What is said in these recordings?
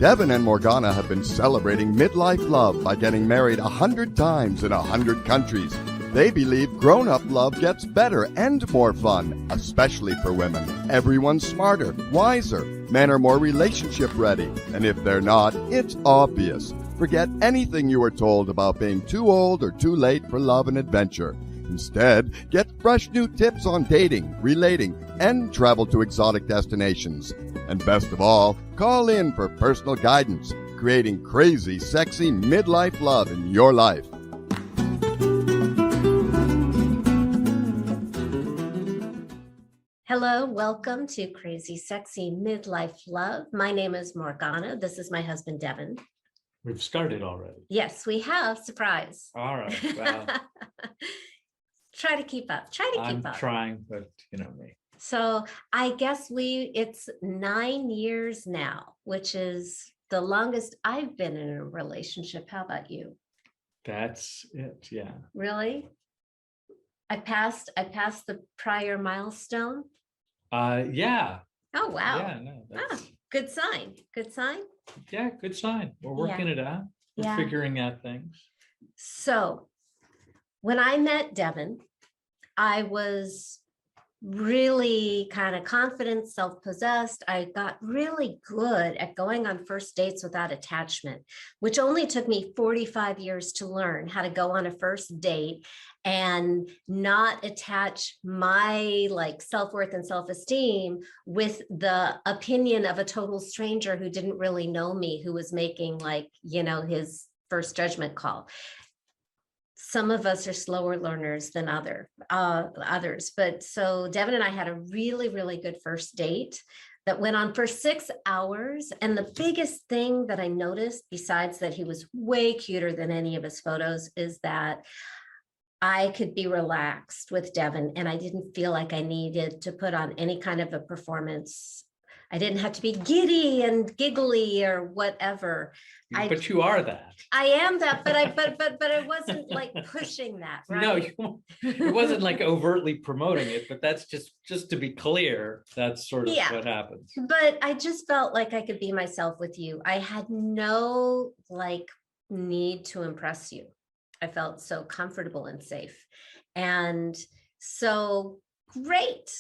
Devin and Morgana have been celebrating midlife love by getting married 100 times in 100 countries. They believe grown-up love gets better and more fun, especially for women. Everyone's smarter, wiser. Men are more relationship ready. And if they're not, it's obvious. Forget anything you were told about being too old or too late for love and adventure. Instead, get fresh new tips on dating, relating, and travel to exotic destinations. And best of all, call in for personal guidance, creating crazy, sexy midlife love in your life. Hello, welcome to Crazy Sexy Midlife Love. My name is Morgana. This is my husband, Devin. We've started already. Yes, we have. Surprise. All right. Well, Try to keep up. I'm trying, but you know me. So I guess it's 9 years now, which is the longest I've been in a relationship. How about you? That's it. Yeah. Really? I passed the prior milestone. Yeah. Oh, wow. Yeah, no, that's Good sign. Good sign. yeah, good sign. We're working it out. We're figuring out things. So when I met Devin, I was really kind of confident, self-possessed. I got really good at going on first dates without attachment, which only took me 45 years to learn how to go on a first date and not attach my self-worth and self-esteem with the opinion of a total stranger who didn't really know me, who was making his first judgment call. Some of us are slower learners than others. But so Devin and I had a really, really good first date that went on for 6 hours. And the biggest thing that I noticed, besides that he was way cuter than any of his photos, is that I could be relaxed with Devin and I didn't feel like I needed to put on any kind of a performance. I didn't have to be giddy and giggly or whatever. But you are that. I am that, but I wasn't like pushing that, right? No, it wasn't like overtly promoting it, but that's just to be clear, that's sort of what happens. But I just felt like I could be myself with you. I had no need to impress you. I felt so comfortable and safe. And so great,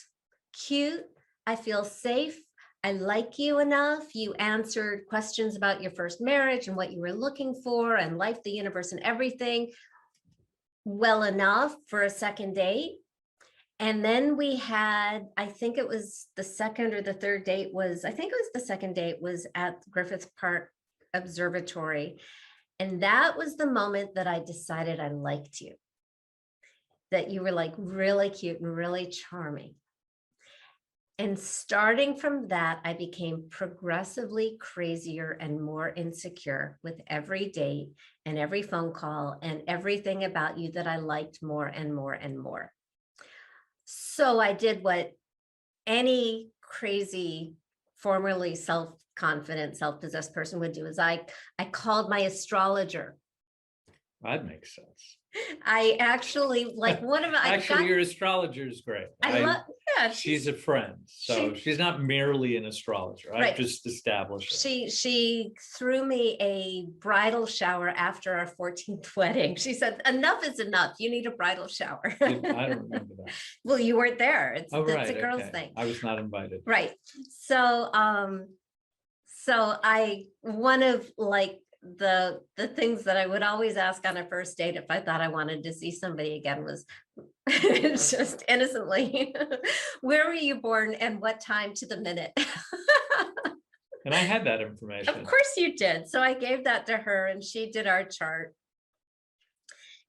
cute. I feel safe. I like you enough. You answered questions about your first marriage and what you were looking for and life, the universe, and everything well enough for a second date. And then we had, I think it was the second or the third date was, I think it was the second date was at Griffith Park Observatory. And that was the moment that I decided I liked you, that you were really cute and really charming. And starting from that, I became progressively crazier and more insecure with every date and every phone call and everything about you that I liked more and more and more. So I did what any crazy, formerly self-confident, self-possessed person would do, is I called my astrologer. That makes sense. I actually your astrologer is great. She's a friend, so she's not merely an astrologer. Right. I've just established it. She threw me a bridal shower after our 14th wedding. She said, "Enough is enough. You need a bridal shower." I don't remember that. Well, you weren't there. It's a girl's okay. thing. I was not invited. Right. So, one of the things that I would always ask on a first date if I thought I wanted to see somebody again was just innocently, where were you born and what time to the minute? And I had that information. Of course you did. So I gave that to her and she did our chart.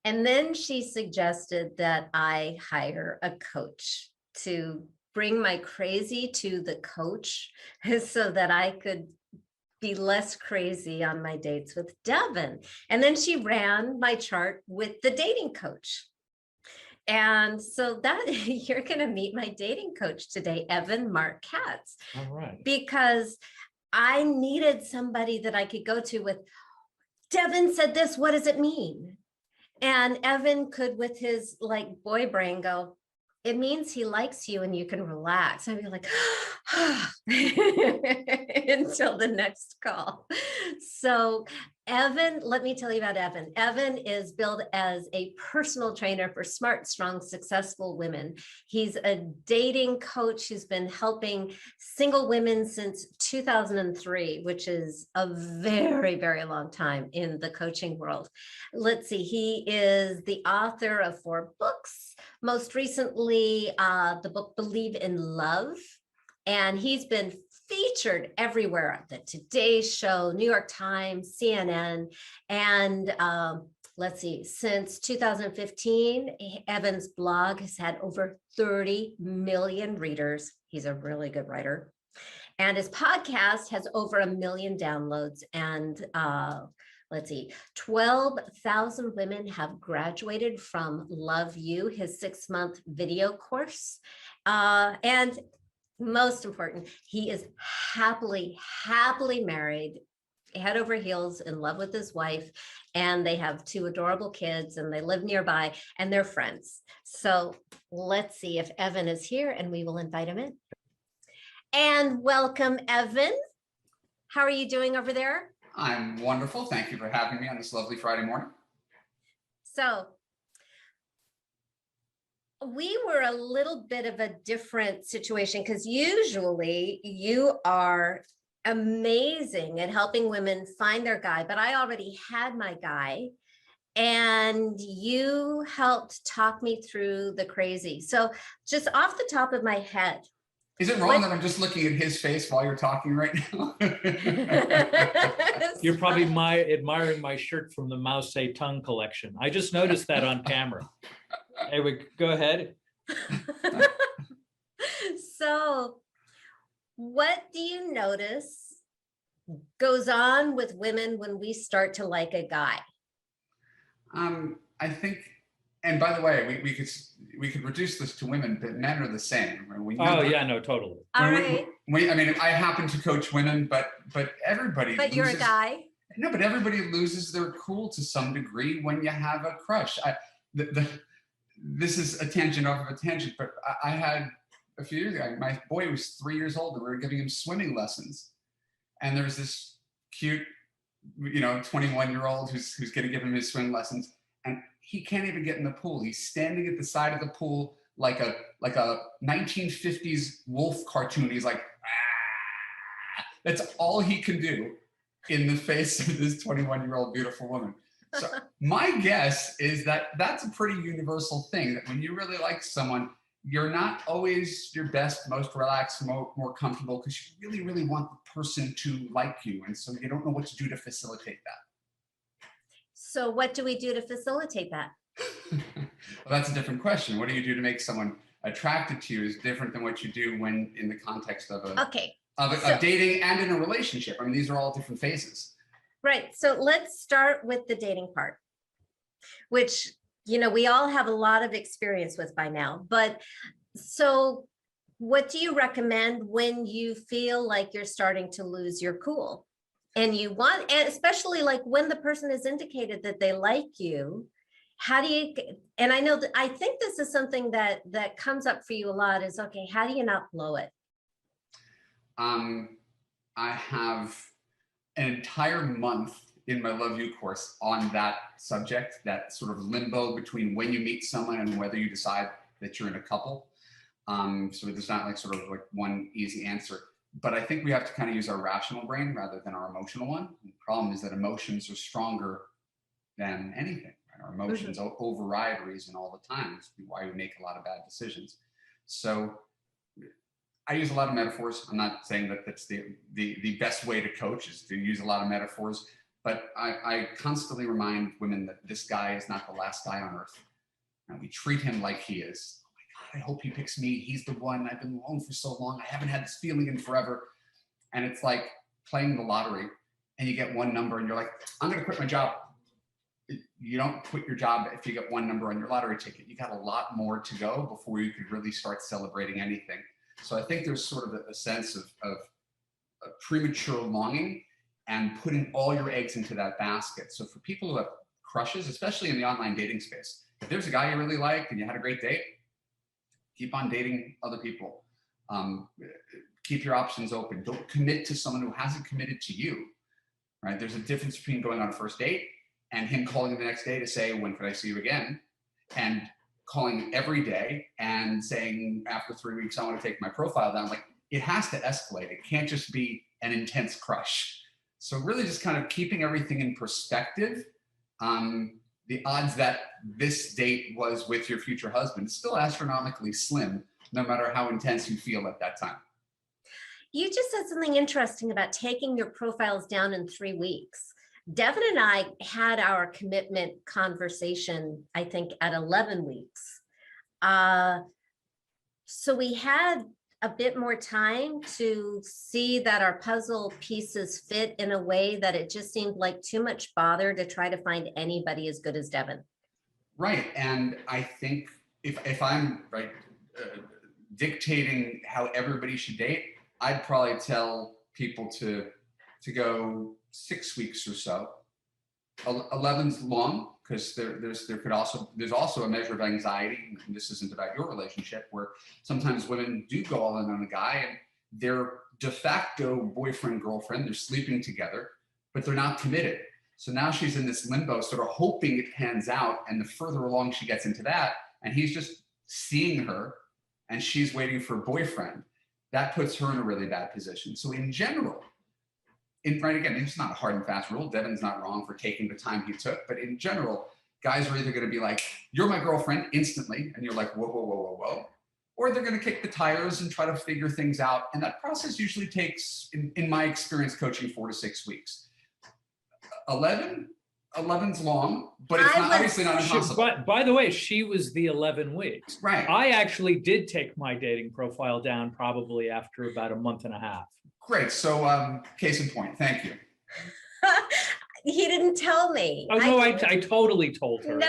And then she suggested that I hire a coach to bring my crazy to the coach so that I could be less crazy on my dates with Devin. And then she ran my chart with the dating coach. And so that you're going to meet my dating coach today, Evan Mark Katz. All right. Because I needed somebody that I could go to with, Devin said this, what does it mean? And Evan could, with his boy brain, go, it means he likes you and you can relax. I'd be like, until the next call. So Evan, let me tell you about Evan. Evan is billed as a personal trainer for smart, strong, successful women. He's a dating coach who's been helping single women since 2003, which is a very, very long time in the coaching world. Let's see, he is the author of 4 books. Most recently, the book Believe in Love. And he's been featured everywhere, the Today Show, New York Times, CNN, and let's see, since 2015, Evan's blog has had over 30 million readers. He's a really good writer. And his podcast has over 1 million downloads. And let's see, 12,000 women have graduated from Love You, his 6-month video course. And most important, he is happily married, head over heels in love with his wife, and they have 2 adorable kids, and they live nearby, and they're friends. So let's see if Evan is here, and we will invite him in. And welcome, Evan. How are you doing over there? I'm wonderful. Thank you for having me on this lovely Friday morning. So we were a little bit of a different situation because usually you are amazing at helping women find their guy, but I already had my guy and you helped talk me through the crazy. So just off the top of my head. Is it wrong that I'm just looking at his face while you're talking right now? You're probably admiring my shirt from the Mouse A Tongue collection. I just noticed that on camera. Hey, go ahead. So what do you notice goes on with women when we start to like a guy? I think, and by the way, we could reduce this to women, but men are the same. Yeah, no, totally. All right. I mean, I happen to coach women, but everybody. But you're a guy. No, but everybody loses their cool to some degree when you have a crush. This is a tangent off of a tangent, but I had a few years ago, my boy was 3 years old and we were giving him swimming lessons. And there was this cute, 21-year-old who's going to give him his swim lessons. And he can't even get in the pool. He's standing at the side of the pool like a 1950s wolf cartoon. He's like, ah. That's all he can do in the face of this 21-year-old beautiful woman. So my guess is that that's a pretty universal thing, that when you really like someone, you're not always your best, most relaxed, more comfortable, because you really, really want the person to like you. And so you don't know what to do to facilitate that. So what do we do to facilitate that? Well, that's a different question. What do you do to make someone attracted to you is different than what you do when in the context of of dating and in a relationship. I mean, these are all different phases. Right. So let's start with the dating part, which, we all have a lot of experience with by now. But so what do you recommend when you feel like you're starting to lose your cool and and especially like when the person has indicated that they like you? How do you, and I know that I think this is something that comes up for you a lot is, okay, how do you not blow it? I have an entire month in my Love You course on that subject, that sort of limbo between when you meet someone and whether you decide that you're in a couple. So there's not like one easy answer, but I think we have to kind of use our rational brain rather than our emotional one. And the problem is that emotions are stronger than anything. Right? Our emotions override reason all the time. It's why we make a lot of bad decisions. So I use a lot of metaphors. I'm not saying that that's the best way to coach is to use a lot of metaphors, but I constantly remind women that this guy is not the last guy on earth. And we treat him like he is. Oh my God, I hope he picks me. He's the one. I've been alone for so long. I haven't had this feeling in forever. And it's like playing the lottery and you get one number and you're like, I'm going to quit my job. You don't quit your job if you get one number on your lottery ticket. You got a lot more to go before you could really start celebrating anything. So I think there's sort of a sense of premature longing and putting all your eggs into that basket. So for people who have crushes, especially in the online dating space, if there's a guy you really like and you had a great date, keep on dating other people. Keep your options open. Don't commit to someone who hasn't committed to you, right? There's a difference between going on a first date and him calling the next day to say, when could I see you again? And calling every day and saying after 3 weeks, I want to take my profile down. Like, it has to escalate. It can't just be an intense crush. So really just kind of keeping everything in perspective. The odds that this date was with your future husband is still astronomically slim, no matter how intense you feel at that time. You just said something interesting about taking your profiles down in 3 weeks. Devin and I had our commitment conversation, I think, at 11 weeks. So we had a bit more time to see that our puzzle pieces fit in a way that it just seemed like too much bother to try to find anybody as good as Devin. Right. And I think if I'm dictating how everybody should date, I'd probably tell people to go 6 weeks or so. 11's long, because there's also a measure of anxiety, and this isn't about your relationship, where sometimes women do go all in on a guy and they're de facto boyfriend, girlfriend, they're sleeping together, but they're not committed. So now she's in this limbo, sort of hoping it pans out, and the further along she gets into that, and he's just seeing her and she's waiting for a boyfriend, that puts her in a really bad position. So in general, again, it's not a hard and fast rule. Devin's not wrong for taking the time he took, but in general, guys are either going to be like, you're my girlfriend instantly, and you're like, whoa, whoa, whoa, whoa, whoa. Or they're going to kick the tires and try to figure things out. And that process usually takes, in my experience coaching, 4 to 6 weeks. 11's long, but it's obviously not impossible. By the way, she was the 11 weeks. Right. I actually did take my dating profile down probably after about a month and a half. Great. So case in point, thank you. He didn't tell me. Oh no, I totally told her. No,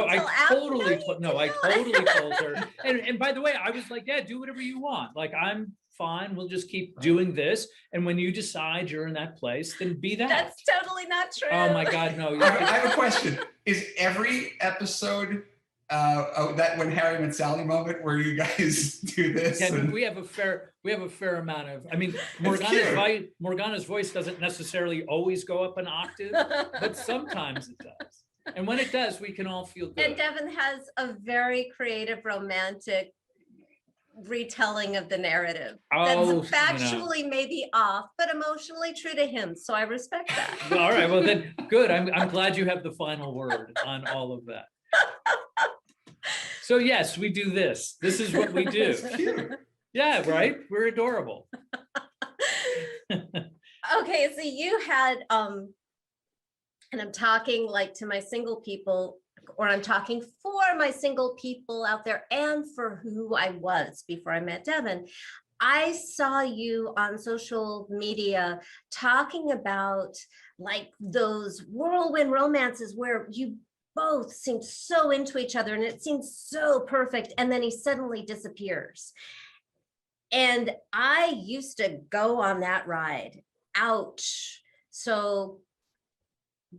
I totally told her. And by the way, I was like, yeah, do whatever you want. Like, I'm fine. We'll just keep doing this. And when you decide you're in that place, then be that. That's totally not true. Oh my God, no. I have a question. Is every episode that When Harry Met Sally moment where you guys do this? Yeah, we have a fair amount of, I mean, Morgana's voice doesn't necessarily always go up an octave, but sometimes it does. And when it does, we can all feel good. And Devin has a very creative, romantic retelling of the narrative. That's factually maybe off, but emotionally true to him. So I respect that. All right, well then, good. I'm glad you have the final word on all of that. So yes, we do this. This is what we do. Yeah, right? We're adorable. Okay, so you had, and I'm talking like to my single people, or I'm talking for my single people out there and for who I was before I met Devin. I saw you on social media talking about like those whirlwind romances where you both seemed so into each other and it seemed so perfect, and then he suddenly disappears. And I used to go on that ride. Ouch. So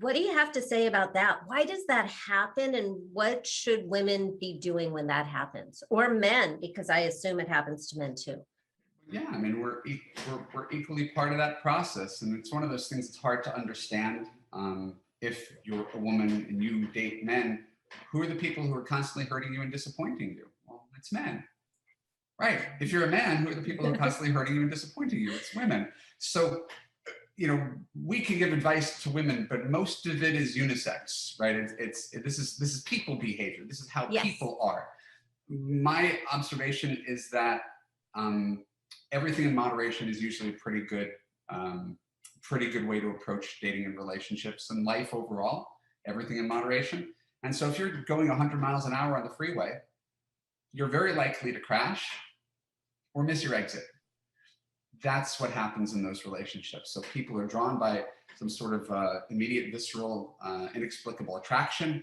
what do you have to say about that? Why does that happen? And what should women be doing when that happens? Or men, because I assume it happens to men too. Yeah, I mean, we're equally part of that process. And it's one of those things that's hard to understand. If you're a woman and you date men, who are the people who are constantly hurting you and disappointing you? Well, it's men. Right. If you're a man, who are the people who are constantly hurting you and disappointing you? It's women. So, you know, we can give advice to women, but most of it is unisex, right? This is people behavior. This is how people are. My observation is that everything in moderation is usually a pretty good way to approach dating and relationships and life overall. Everything in moderation. And so if you're going 100 miles an hour on the freeway, you're very likely to crash or miss your exit. That's what happens in those relationships. So people are drawn by some sort of immediate, visceral, inexplicable attraction,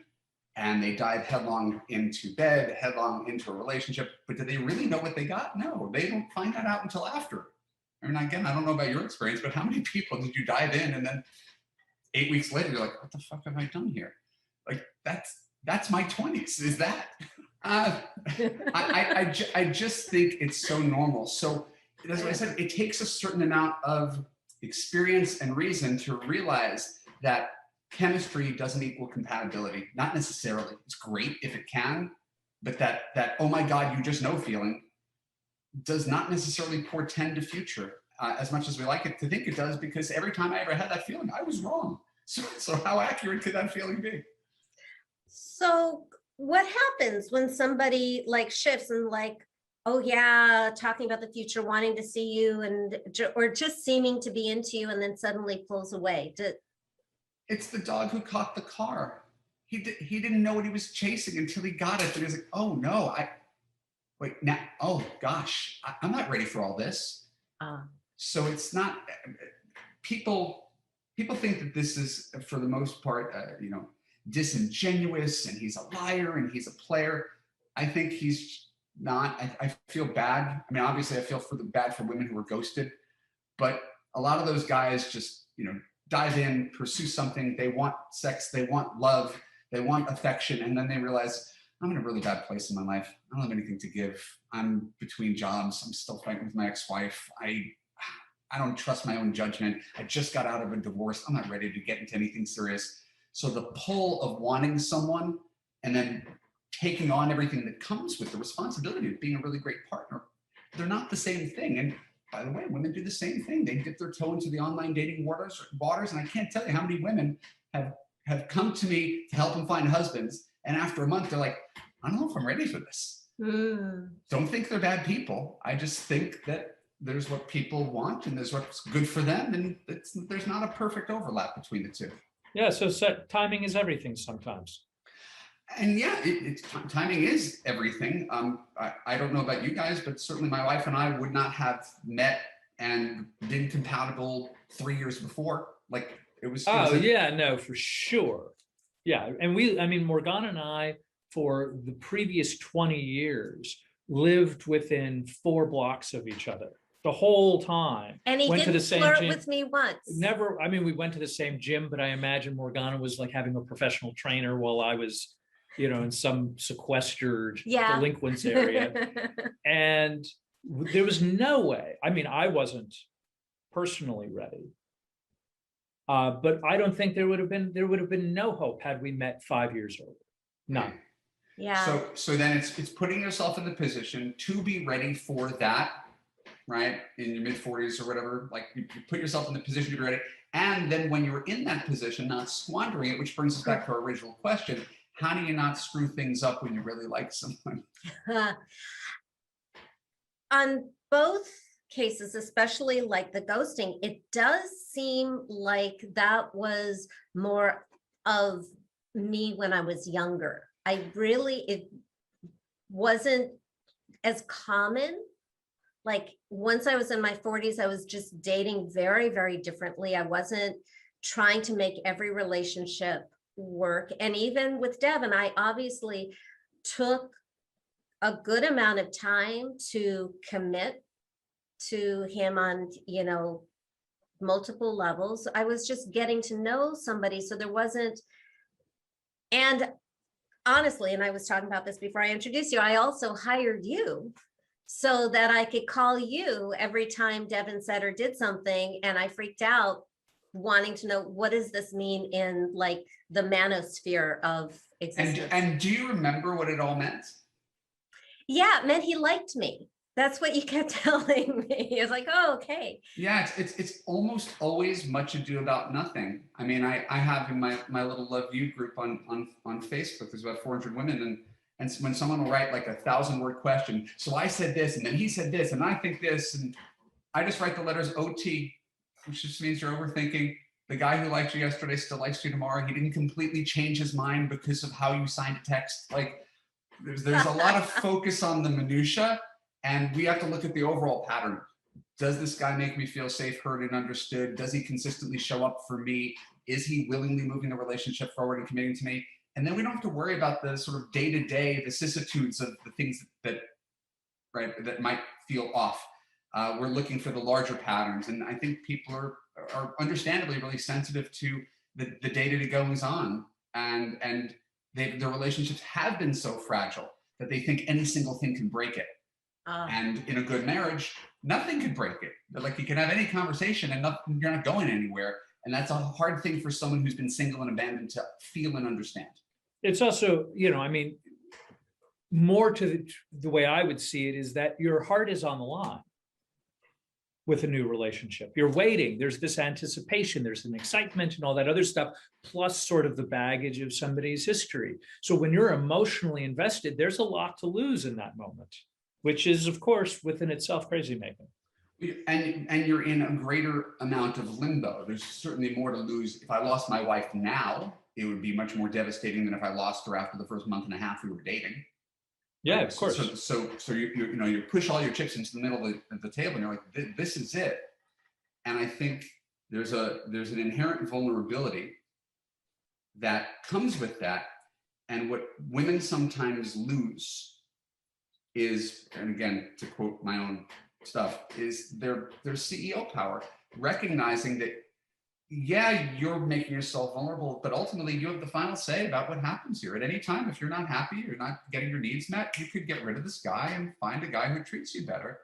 and they dive headlong into bed, headlong into a relationship. But do they really know what they got? No, they don't find that out until after. I mean, again, I don't know about your experience, but how many people did you dive in and then 8 weeks later, you're like, what the fuck have I done here? Like, that's my 20s, is that? I just think it's so normal. So that's what I said. It takes a certain amount of experience and reason to realize that chemistry doesn't equal compatibility. Not necessarily. It's great if it can, but that oh my God, you just know feeling does not necessarily portend a future as much as we like it to think it does, because every time I ever had that feeling, I was wrong. So how accurate could that feeling be? So what happens when somebody like shifts and like, oh yeah, talking about the future, wanting to see you and or just seeming to be into you, and then suddenly pulls away? It's the dog who caught the car. He didn't know what he was chasing until he got it. But he was like, oh no, wait now. Oh gosh, I'm not ready for all this. So it's not. People think that this is, for the most part, disingenuous, and he's a liar and he's a player. I think he's not. I feel bad. I mean, obviously, I feel bad for women who were ghosted, but a lot of those guys just, dive in, pursue something. They want sex, they want love, they want affection, and then they realize, I'm in a really bad place in my life. I don't have anything to give. I'm between jobs. I'm still fighting with my ex-wife. I don't trust my own judgment. I just got out of a divorce. I'm not ready to get into anything serious. So the pull of wanting someone and then taking on everything that comes with the responsibility of being a really great partner, they're not the same thing. And by the way, women do the same thing. They dip their toe into the online dating waters, and I can't tell you how many women have come to me to help them find husbands. And after a month, they're like, I don't know if I'm ready for this. Don't think they're bad people. I just think that there's what people want and there's what's good for them. And there's not a perfect overlap between the two. Yeah, so timing is everything sometimes. And yeah, timing is everything. I don't know about you guys, but certainly my wife and I would not have met and been compatible 3 years before. Like it was. Yeah, no, for sure. Yeah, and Morgana and I, for the previous 20 years, lived within 4 blocks of each other the whole time. And he went didn't to the same flirt gym. with me once. Never. We went to the same gym, but I imagine Morgana was like having a professional trainer while I was, in some sequestered delinquents area. And there was no way. I wasn't personally ready. But I don't think there would have been no hope had we met 5 years earlier. None. Yeah. So then it's putting yourself in the position to be ready for that, right? In your mid 40s or whatever, like you put yourself in the position to be ready. And then when you're in that position, not squandering it, which brings us back to our original question. How do you not screw things up when you really like someone? On both cases, especially like the ghosting, it does seem like that was more of me when I was younger. It wasn't as common. Like once I was in my 40s, I was just dating very, very differently. I wasn't trying to make every relationship work. And even with Devin, I obviously took a good amount of time to commit to him on, multiple levels. I was just getting to know somebody. So there wasn't, and honestly, and I was talking about this before I introduced you, I also hired you so that I could call you every time Devin said or did something. And I freaked out wanting to know, what does this mean in like the manosphere of existence? And do you remember what it all meant? Yeah, it meant he liked me. That's what you kept telling me. It's like, oh, okay. Yeah, it's almost always much ado about nothing. I have in my little Love You group on Facebook, there's about 400 women, and when someone will write like a 1,000-word question, so I said this, and then he said this, and I think this, and I just write the letters OT, which just means you're overthinking. The guy who liked you yesterday still likes you tomorrow. He didn't completely change his mind because of how you signed a text. Like there's a lot of focus on the minutia, and we have to look at the overall pattern. Does this guy make me feel safe, heard, and understood? Does he consistently show up for me? Is he willingly moving the relationship forward and committing to me? And then we don't have to worry about the sort of day-to-day vicissitudes of the things that might feel off. We're looking for the larger patterns. And I think people are understandably really sensitive to the day-to-day goings on. And their relationships have been so fragile that they think any single thing can break it. And in a good marriage, nothing could break it. Like you can have any conversation and you're not going anywhere. And that's a hard thing for someone who's been single and abandoned to feel and understand. It's also, I mean, more to the way I would see it is that your heart is on the line with a new relationship. You're waiting. There's this anticipation, there's an excitement and all that other stuff, plus sort of the baggage of somebody's history. So when you're emotionally invested, there's a lot to lose in that moment, which is, of course, within itself crazy making. And you're in a greater amount of limbo. There's certainly more to lose. If I lost my wife now, it would be much more devastating than if I lost her after the first month and a half we were dating. Yeah, of course. So you push all your chips into the middle of the table, and you're like, this is it. And I think there's an inherent vulnerability that comes with that. And what women sometimes lose is, and again, to quote my own stuff, is their CEO power, recognizing that, yeah, you're making yourself vulnerable, but ultimately you have the final say about what happens here. At any time, if you're not happy, you're not getting your needs met, you could get rid of this guy and find a guy who treats you better.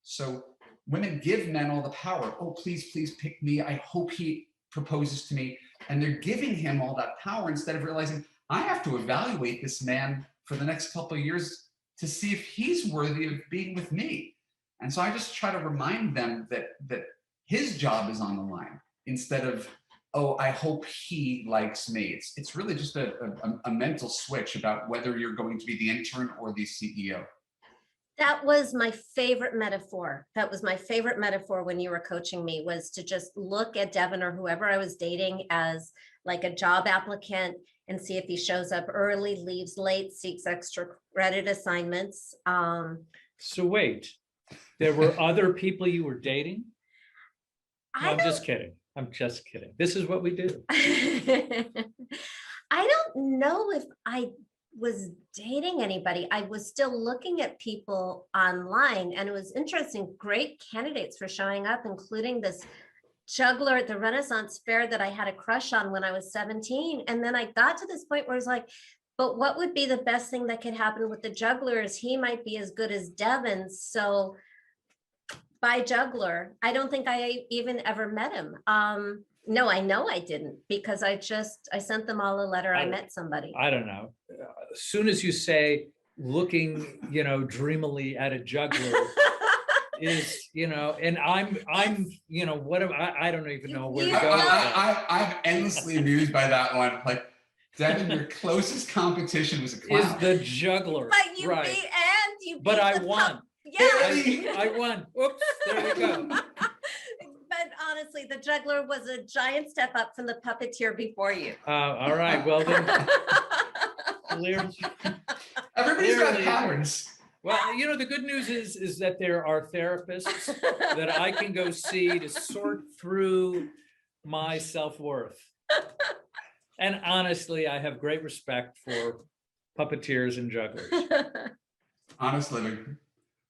So women give men all the power. Oh, please pick me. I hope he proposes to me. And they're giving him all that power instead of realizing, I have to evaluate this man for the next couple of years to see if he's worthy of being with me. And so I just try to remind them that his job is on the line, instead of, oh, I hope he likes me. It's really just a mental switch about whether you're going to be the intern or the CEO. That was my favorite metaphor. That was my favorite metaphor when you were coaching me, was to just look at Devin or whoever I was dating as like a job applicant and see if he shows up early, leaves late, seeks extra credit assignments. So wait, there were other people you were dating? No, I'm just kidding. I'm just kidding. This is what we do. I don't know if I was dating anybody. I was still looking at people online, and it was interesting. Great candidates for showing up, including this juggler at the Renaissance Fair that I had a crush on when I was 17. And then I got to this point where it's like, but what would be the best thing that could happen with the juggler is he might be as good as Devin. So by juggler, I don't think I even ever met him. No, I know I didn't, because I sent them all a letter. I met somebody. I don't know. As soon as you say looking, dreamily at a juggler is, and I'm, what am I don't even know where to go. I'm endlessly amused by that one. Like, Devin, your closest competition was a clown. Is the juggler. But you right. beat, and you beat. But I won. Yeah. I won. Oops, there we go. But honestly, the juggler was a giant step up from the puppeteer before you. All right. Well, then. Everybody's got patterns. Well, the good news is that there are therapists that I can go see to sort through my self-worth. And honestly, I have great respect for puppeteers and jugglers. Honestly.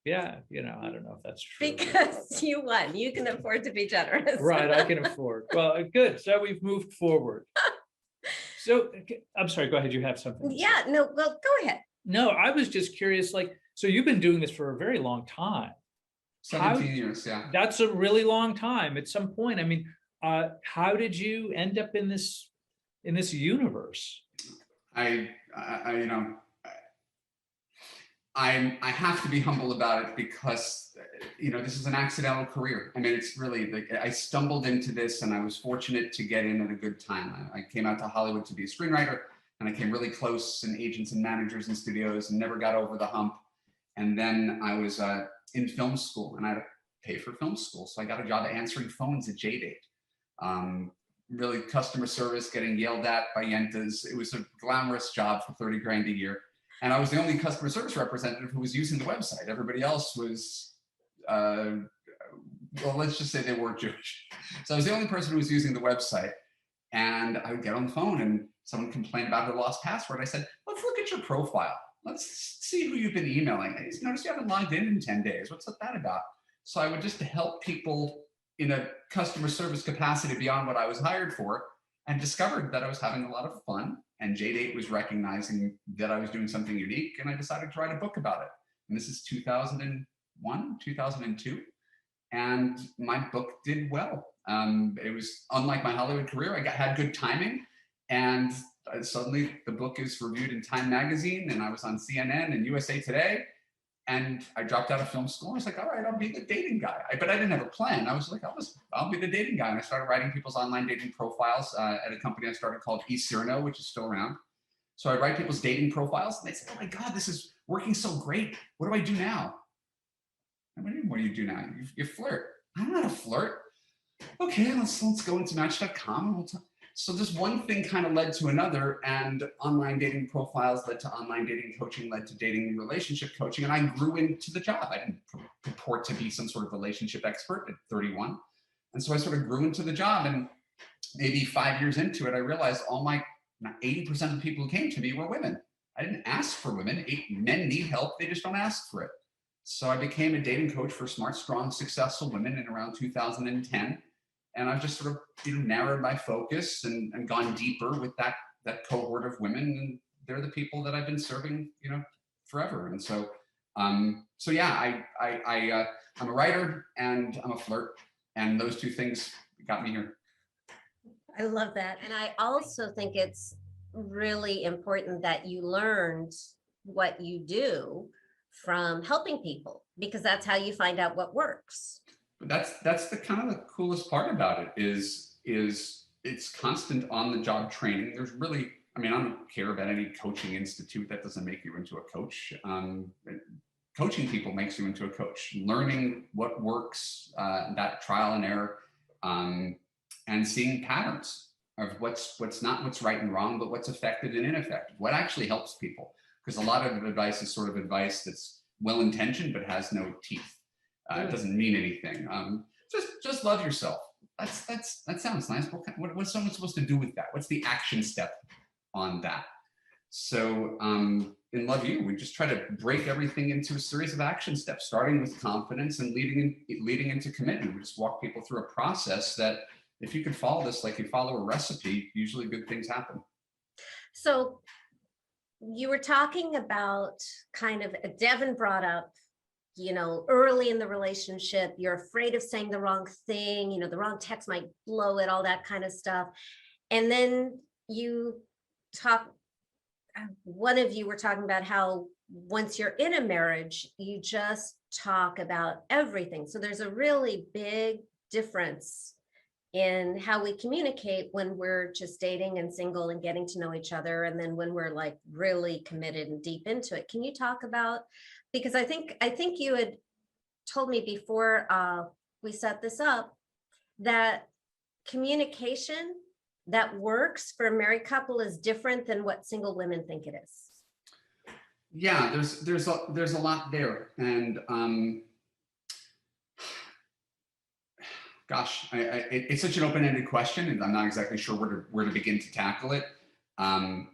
Yeah, I don't know if that's true. Because you won. You can afford to be generous. Right, I can afford. Well, good. So we've moved forward. So, I'm sorry, go ahead. You have something. Yeah, no, well, go ahead. No, I was just curious, so you've been doing this for a very long time. 17 years, yeah. That's a really long time. At some point, I mean, how did you end up in this universe? I have to be humble about it because, this is an accidental career. I mean, it's really like I stumbled into this and I was fortunate to get in at a good time. I came out to Hollywood to be a screenwriter, and I came really close in agents and managers and studios and never got over the hump. And then I was in film school and I had to pay for film school. So I got a job answering phones at JDate. Really customer service, getting yelled at by yentas. It was a glamorous job for 30 grand a year. And I was the only customer service representative who was using the website. Everybody else was, let's just say they weren't Jewish. So I was the only person who was using the website. And I would get on the phone and someone complained about her lost password. I said, let's look at your profile. Let's see who you've been emailing. I noticed you haven't logged in 10 days. What's that about? So I would just help people in a customer service capacity beyond what I was hired for. and discovered that I was having a lot of fun. And J-Date was recognizing that I was doing something unique, and I decided to write a book about it. And this is 2001, 2002. And my book did well. It was unlike my Hollywood career. I had good timing, and suddenly the book is reviewed in Time Magazine, and I was on CNN and USA Today. And I dropped out of film school. I was like, all right, I'll be the dating guy. But I didn't have a plan. I was like, I'll be the dating guy. And I started writing people's online dating profiles at a company I started called eCyrno, which is still around. So I write people's dating profiles, and they say, oh my God, this is working so great. What do I do now? What do you do now? You flirt. I don't know how to flirt. Okay, let's go into Match.com. So this one thing kind of led to another, and online dating profiles led to online dating coaching, led to dating and relationship coaching, and I grew into the job. I didn't purport to be some sort of relationship expert at 31. And so I sort of grew into the job, and maybe 5 years into it, I realized 80% of the people who came to me were women. I didn't ask for women. Men need help, they just don't ask for it. So I became a dating coach for smart, strong, successful women in around 2010. And I've just sort of narrowed my focus and gone deeper with that cohort of women, and they're the people that I've been serving, forever. And so, yeah, I'm a writer and I'm a flirt, and those two things got me here. I love that, and I also think it's really important that you learned what you do from helping people, because that's how you find out what works. But that's the kind of the coolest part about it is it's constant on the job training. There's really, I don't care about any coaching institute. That doesn't make you into a coach. Coaching people makes you into a coach. Learning what works, that trial and error, and seeing patterns of what's what's right and wrong, but what's effective and ineffective. What actually helps people? Because a lot of advice is sort of advice that's well-intentioned but has no teeth. It doesn't mean anything. Just love yourself. That sounds nice. What's someone supposed to do with that? What's the action step on that? So in Love You, we just try to break everything into a series of action steps, starting with confidence and leading into commitment. We just walk people through a process that if you can follow this like you follow a recipe, usually good things happen. So you were talking about Devin brought up, early in the relationship, you're afraid of saying the wrong thing, the wrong text might blow it, all that kind of stuff. And then one of you were talking about how once you're in a marriage, you just talk about everything. So there's a really big difference in how we communicate when we're just dating and single and getting to know each other, and then when we're like really committed and deep into it. Can you talk about, because I think you had told me before we set this up that communication that works for a married couple is different than what single women think it is. Yeah, there's a lot there, and gosh, it's such an open-ended question, and I'm not exactly sure where to begin to tackle it.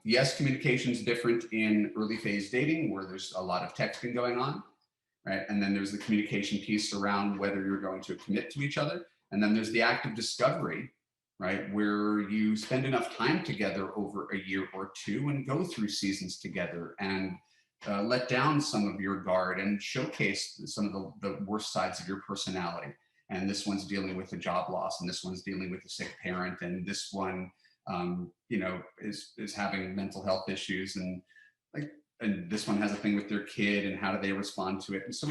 Yes, communication is different in early phase dating, where there's a lot of texting going on, right? And then there's the communication piece around whether you're going to commit to each other. And then there's the act of discovery, right? Where you spend enough time together over a year or two and go through seasons together and let down some of your guard and showcase some of the worst sides of your personality. And this one's dealing with a job loss, and this one's dealing with a sick parent, and this one is having mental health issues, and this one has a thing with their kid, and how do they respond to it? And so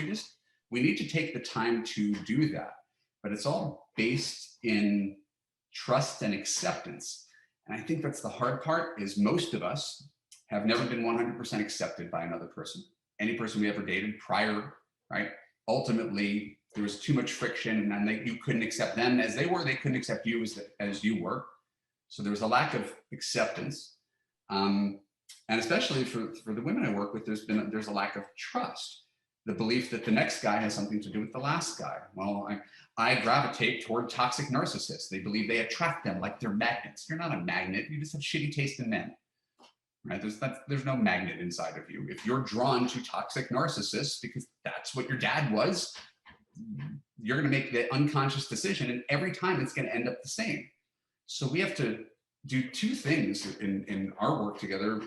we need to take the time to do that, but it's all based in trust and acceptance. And I think that's the hard part, is most of us have never been 100% accepted by another person. Any person we ever dated prior, right? Ultimately, there was too much friction, and you couldn't accept them as they were. They couldn't accept you as you were. So there was a lack of acceptance. And especially for the women I work with, there's a lack of trust. The belief that the next guy has something to do with the last guy. Well, I gravitate toward toxic narcissists. They believe they attract them like they're magnets. You're not a magnet. You just have shitty taste in men, right? There's no magnet inside of you. If you're drawn to toxic narcissists because that's what your dad was, you're going to make the unconscious decision, and every time it's going to end up the same. So we have to do two things in our work together.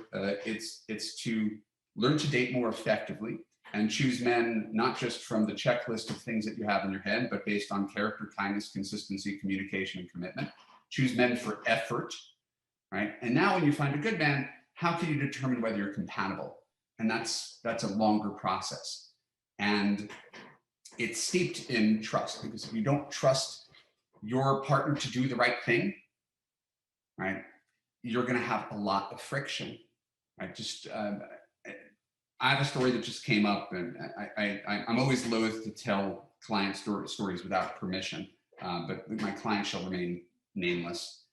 It's to learn to date more effectively and choose men not just from the checklist of things that you have in your head, but based on character, kindness, consistency, communication, and commitment. Choose men for effort, right? And now when you find a good man, how can you determine whether you're compatible? And that's a longer process. And it's steeped in trust, because if you don't trust your partner to do the right thing, right, you're going to have a lot of friction, right? I have a story that just came up, and I'm always loath to tell client stories without permission, but my client shall remain nameless.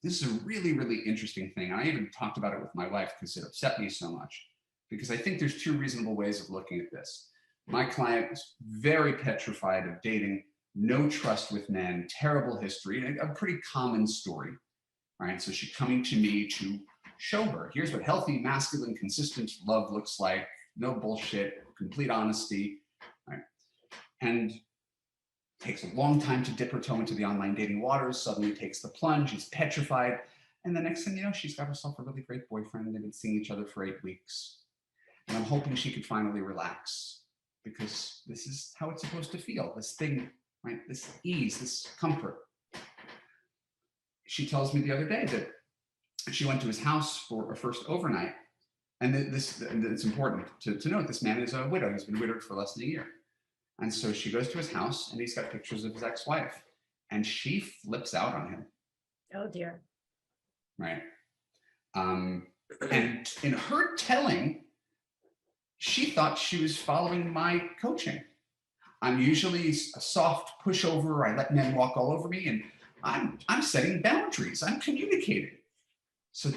This is a really, really interesting thing. I even talked about it with my wife because it upset me so much, because I think there's two reasonable ways of looking at this. My client was very petrified of dating, no trust with men, terrible history, a pretty common story, right? So she's coming to me to show her, here's what healthy, masculine, consistent love looks like, no bullshit, complete honesty, right? And takes a long time to dip her toe into the online dating waters, suddenly takes the plunge, she's petrified, and the next thing you know, she's got herself a really great boyfriend, and they've been seeing each other for 8 weeks. And I'm hoping she could finally relax, because this is how it's supposed to feel, this thing, right? This ease, this comfort. She tells me the other day that she went to his house for her first overnight. And it's important to note, this man is a widow. He's been widowed for less than a year. And so she goes to his house, and he's got pictures of his ex-wife, and she flips out on him. Oh dear. Right. And in her telling, she thought she was following my coaching. I'm usually a soft pushover. I let men walk all over me, and I'm setting boundaries. I'm communicating. So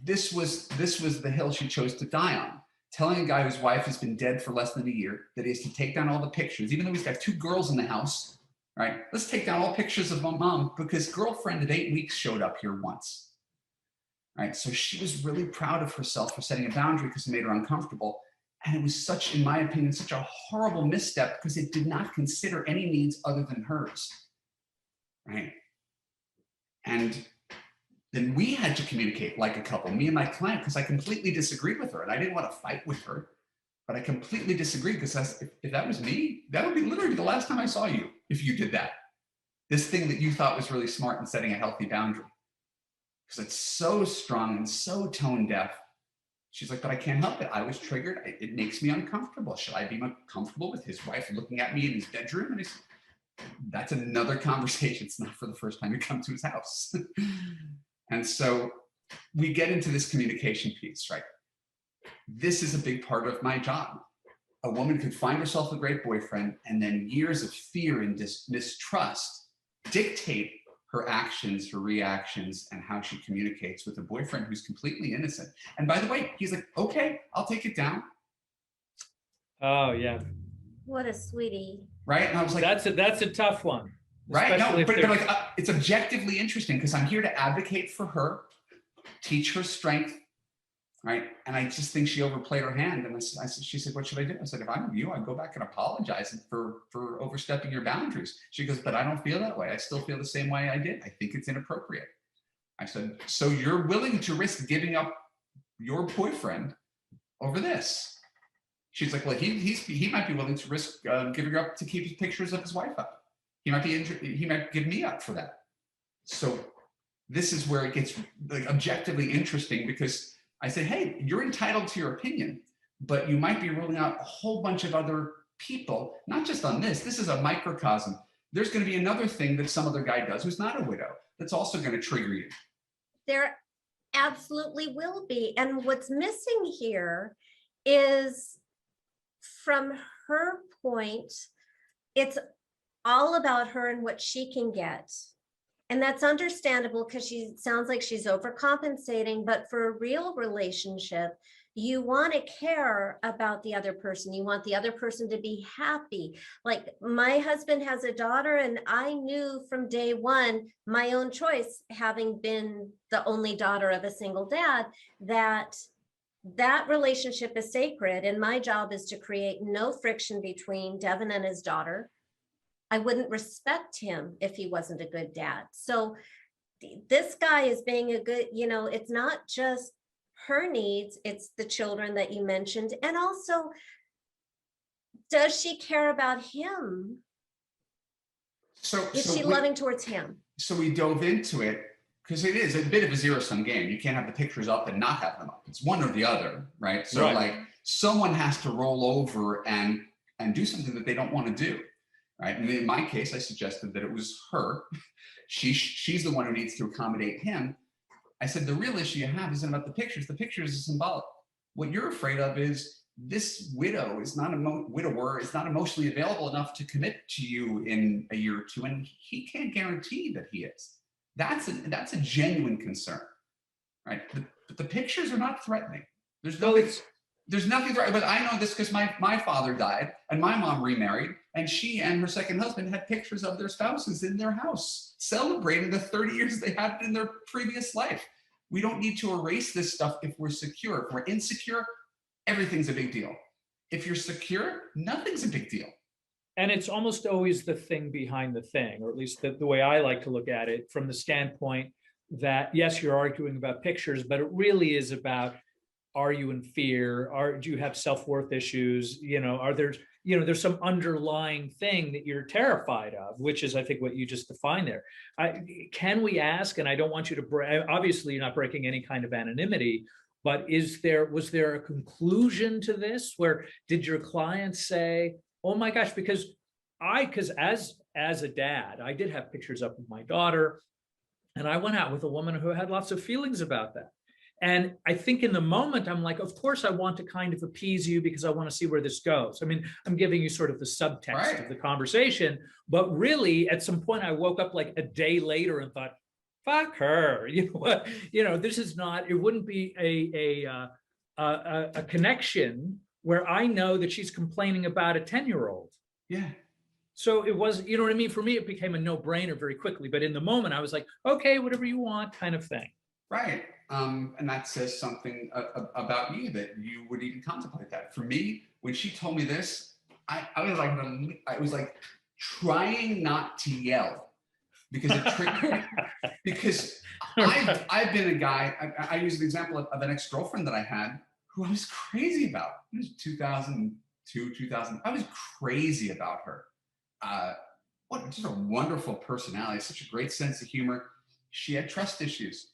this was the hill she chose to die on. Telling a guy whose wife has been dead for less than a year that he has to take down all the pictures, even though he's got 2 girls in the house, right? Let's take down all pictures of my mom because girlfriend at 8 weeks showed up here once, right? So she was really proud of herself for setting a boundary because it made her uncomfortable. And it was such, in my opinion, such a horrible misstep because it did not consider any needs other than hers, right? And then we had to communicate like a couple, me and my client, because I completely disagreed with her, and I didn't want to fight with her, but I completely disagreed because if that was me, that would be literally the last time I saw you if you did that. This thing that you thought was really smart in setting a healthy boundary, because it's so strong and so tone deaf. She's like, but I can't help it. I was triggered. It makes me uncomfortable. Should I be comfortable with his wife looking at me in his bedroom? And that's another conversation. It's not for the first time you come to his house. And so we get into this communication piece, right? This is a big part of my job. A woman could find herself a great boyfriend, and then years of fear and mistrust dictate her actions, her reactions, and how she communicates with a boyfriend who's completely innocent. And by the way, he's like, okay, I'll take it down. Oh, yeah. What a sweetie. Right? And I was like, that's a tough one. Right? No, but like, it's objectively interesting because I'm here to advocate for her, teach her strength, right? And I just think she overplayed her hand. And she said, what should I do? I said, if I were you, I'd go back and apologize for overstepping your boundaries. She goes, but I don't feel that way. I still feel the same way I did. I think it's inappropriate. I said, so you're willing to risk giving up your boyfriend over this? She's like, well, he might be willing to risk giving up to keep his pictures of his wife up. He might give me up for that. So this is where it gets like objectively interesting, because I say, hey, you're entitled to your opinion, but you might be ruling out a whole bunch of other people, not just on this. This is a microcosm. There's going to be another thing that some other guy does who's not a widow that's also going to trigger you. There absolutely will be. And what's missing here is, from her point, it's all about her and what she can get. And that's understandable because she sounds like she's overcompensating, but for a real relationship, you want to care about the other person. You want the other person to be happy. Like, my husband has a daughter, and I knew from day one, my own choice, having been the only daughter of a single dad, that relationship is sacred. And my job is to create no friction between Devin and his daughter. I wouldn't respect him if he wasn't a good dad. So this guy is being a good, it's not just her needs, it's the children that you mentioned. And also, does she care about him? Is she loving towards him? So we dove into it because it is a bit of a zero-sum game. You can't have the pictures up and not have them up. It's one or the other, right? So like someone has to roll over and do something that they don't want to do, right? And in my case, I suggested that it was her. She's the one who needs to accommodate him. I said, the real issue you have isn't about the pictures. The pictures are symbolic. What you're afraid of is this widower is not emotionally available enough to commit to you in a year or two, and he can't guarantee that he is. That's a genuine concern, right? But the pictures are not threatening. There's nothing threatening. But I know this because my father died and my mom remarried, and she and her second husband had pictures of their spouses in their house celebrating the 30 years they had in their previous life. We don't need to erase this stuff if we're secure. If we're insecure, everything's a big deal. If you're secure, nothing's a big deal. And it's almost always the thing behind the thing, or at least the way I like to look at it, from the standpoint that, yes, you're arguing about pictures, but it really is about, are you in fear? Do you have self-worth issues? There's some underlying thing that you're terrified of, which is, I think, what you just defined there. Can we ask, and I don't want you to, obviously you're not breaking any kind of anonymity, but was there a conclusion to this? Where did your client say, oh my gosh, because as a dad, I did have pictures up of my daughter, and I went out with a woman who had lots of feelings about that. And I think in the moment, I'm like, of course, I want to kind of appease you because I want to see where this goes. I mean, I'm giving you sort of the subtext of the conversation, but really at some point I woke up like a day later and thought, fuck her, this is not, it wouldn't be a connection where I know that she's complaining about a 10-year-old. Yeah. So it was, you know what I mean? For me, it became a no-brainer very quickly. But in the moment, I was like, okay, whatever you want, kind of thing. Right. And that says something about you, that you would even contemplate that. For me, when she told me this, I was like trying not to yell because it triggered me. Because I've been a guy, I use the example of an ex-girlfriend that I had who I was crazy about. It was 2002, 2000. I was crazy about her. Just a wonderful personality, such a great sense of humor. She had trust issues.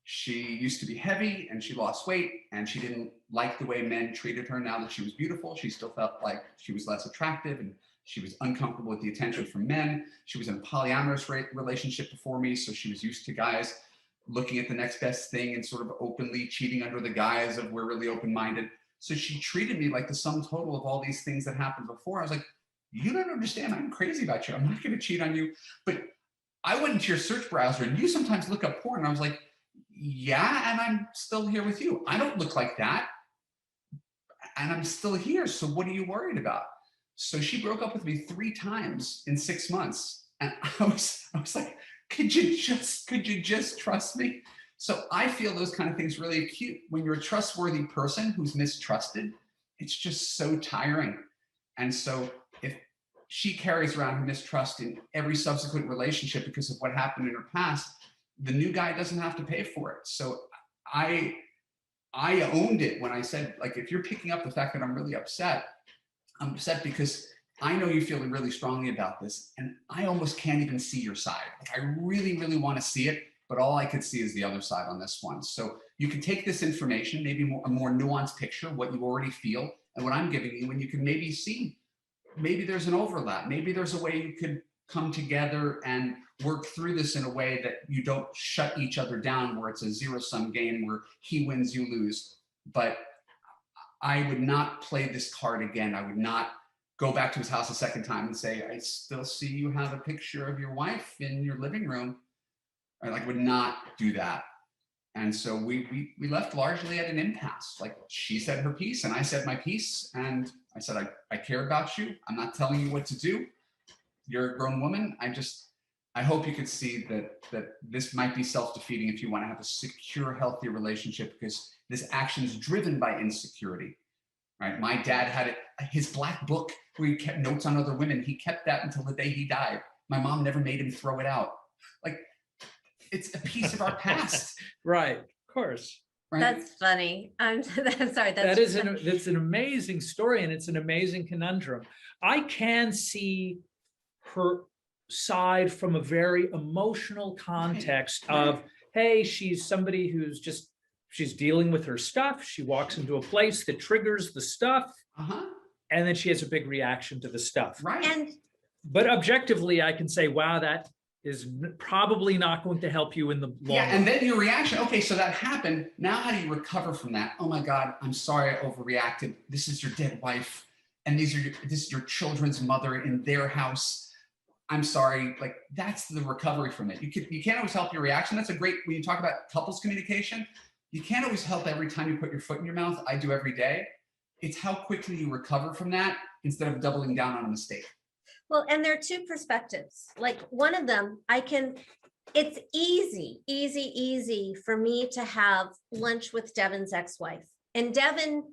She used to be heavy and she lost weight, and she didn't like the way men treated her. Now that she was beautiful, she still felt like she was less attractive, and she was uncomfortable with the attention from men. She was in a polyamorous relationship before me, so she was used to guys looking at the next best thing and sort of openly cheating under the guise of we're really open-minded. So she treated me like the sum total of all these things that happened before. I was like, you don't understand. I'm crazy about you. I'm not going to cheat on you. But I went into your search browser and you sometimes look up porn. And I was like, yeah, and I'm still here with you. I don't look like that. And I'm still here. So what are you worried about? So she broke up with me 3 times in 6 months. And I was like, could you just trust me? So I feel those kind of things really acute. When you're a trustworthy person who's mistrusted, it's just so tiring. And so if she carries around her mistrust in every subsequent relationship because of what happened in her past, the new guy doesn't have to pay for it. So I owned it when I said, like, if you're picking up the fact that I'm really upset, I'm upset because I know you feel really strongly about this, and I almost can't even see your side. Like, I really, really want to see it, but all I could see is the other side on this one. So you can take this information, maybe a more nuanced picture, what you already feel, and what I'm giving you, and you can maybe see, maybe there's an overlap. Maybe there's a way you could come together and work through this in a way that you don't shut each other down, where it's a zero-sum game where he wins, you lose. But I would not play this card again. I would not go back to his house a second time and say, I still see you have a picture of your wife in your living room. I would not do that. And so we left largely at an impasse. Like, she said her piece and I said my piece. And I said, I care about you. I'm not telling you what to do. You're a grown woman. I hope you could see that this might be self-defeating if you want to have a secure, healthy relationship, because this action is driven by insecurity, right? My dad had his black book where he kept notes on other women. He kept that until the day he died. My mom never made him throw it out. Like, it's a piece of our past. Right, of course. Right? That's funny. I'm sorry. That's an amazing story, and it's an amazing conundrum. I can see her side from a very emotional context of, hey, she's somebody who's just, she's dealing with her stuff. She walks into a place that triggers the stuff, and then she has a big reaction to the stuff. Right. But objectively, I can say, wow, that is probably not going to help you in the long run. And then your reaction, okay, so that happened. Now how do you recover from that? Oh my God, I'm sorry I overreacted. This is your dead wife, and this is your children's mother in their house. I'm sorry, like that's the recovery from it. You can't always help your reaction. That's a great, when you talk about couples communication, you can't always help every time you put your foot in your mouth. I do every day. It's how quickly you recover from that instead of doubling down on a mistake. Well, and there are two perspectives. Like one of them, it's easy for me to have lunch with Devin's ex-wife. And Devin,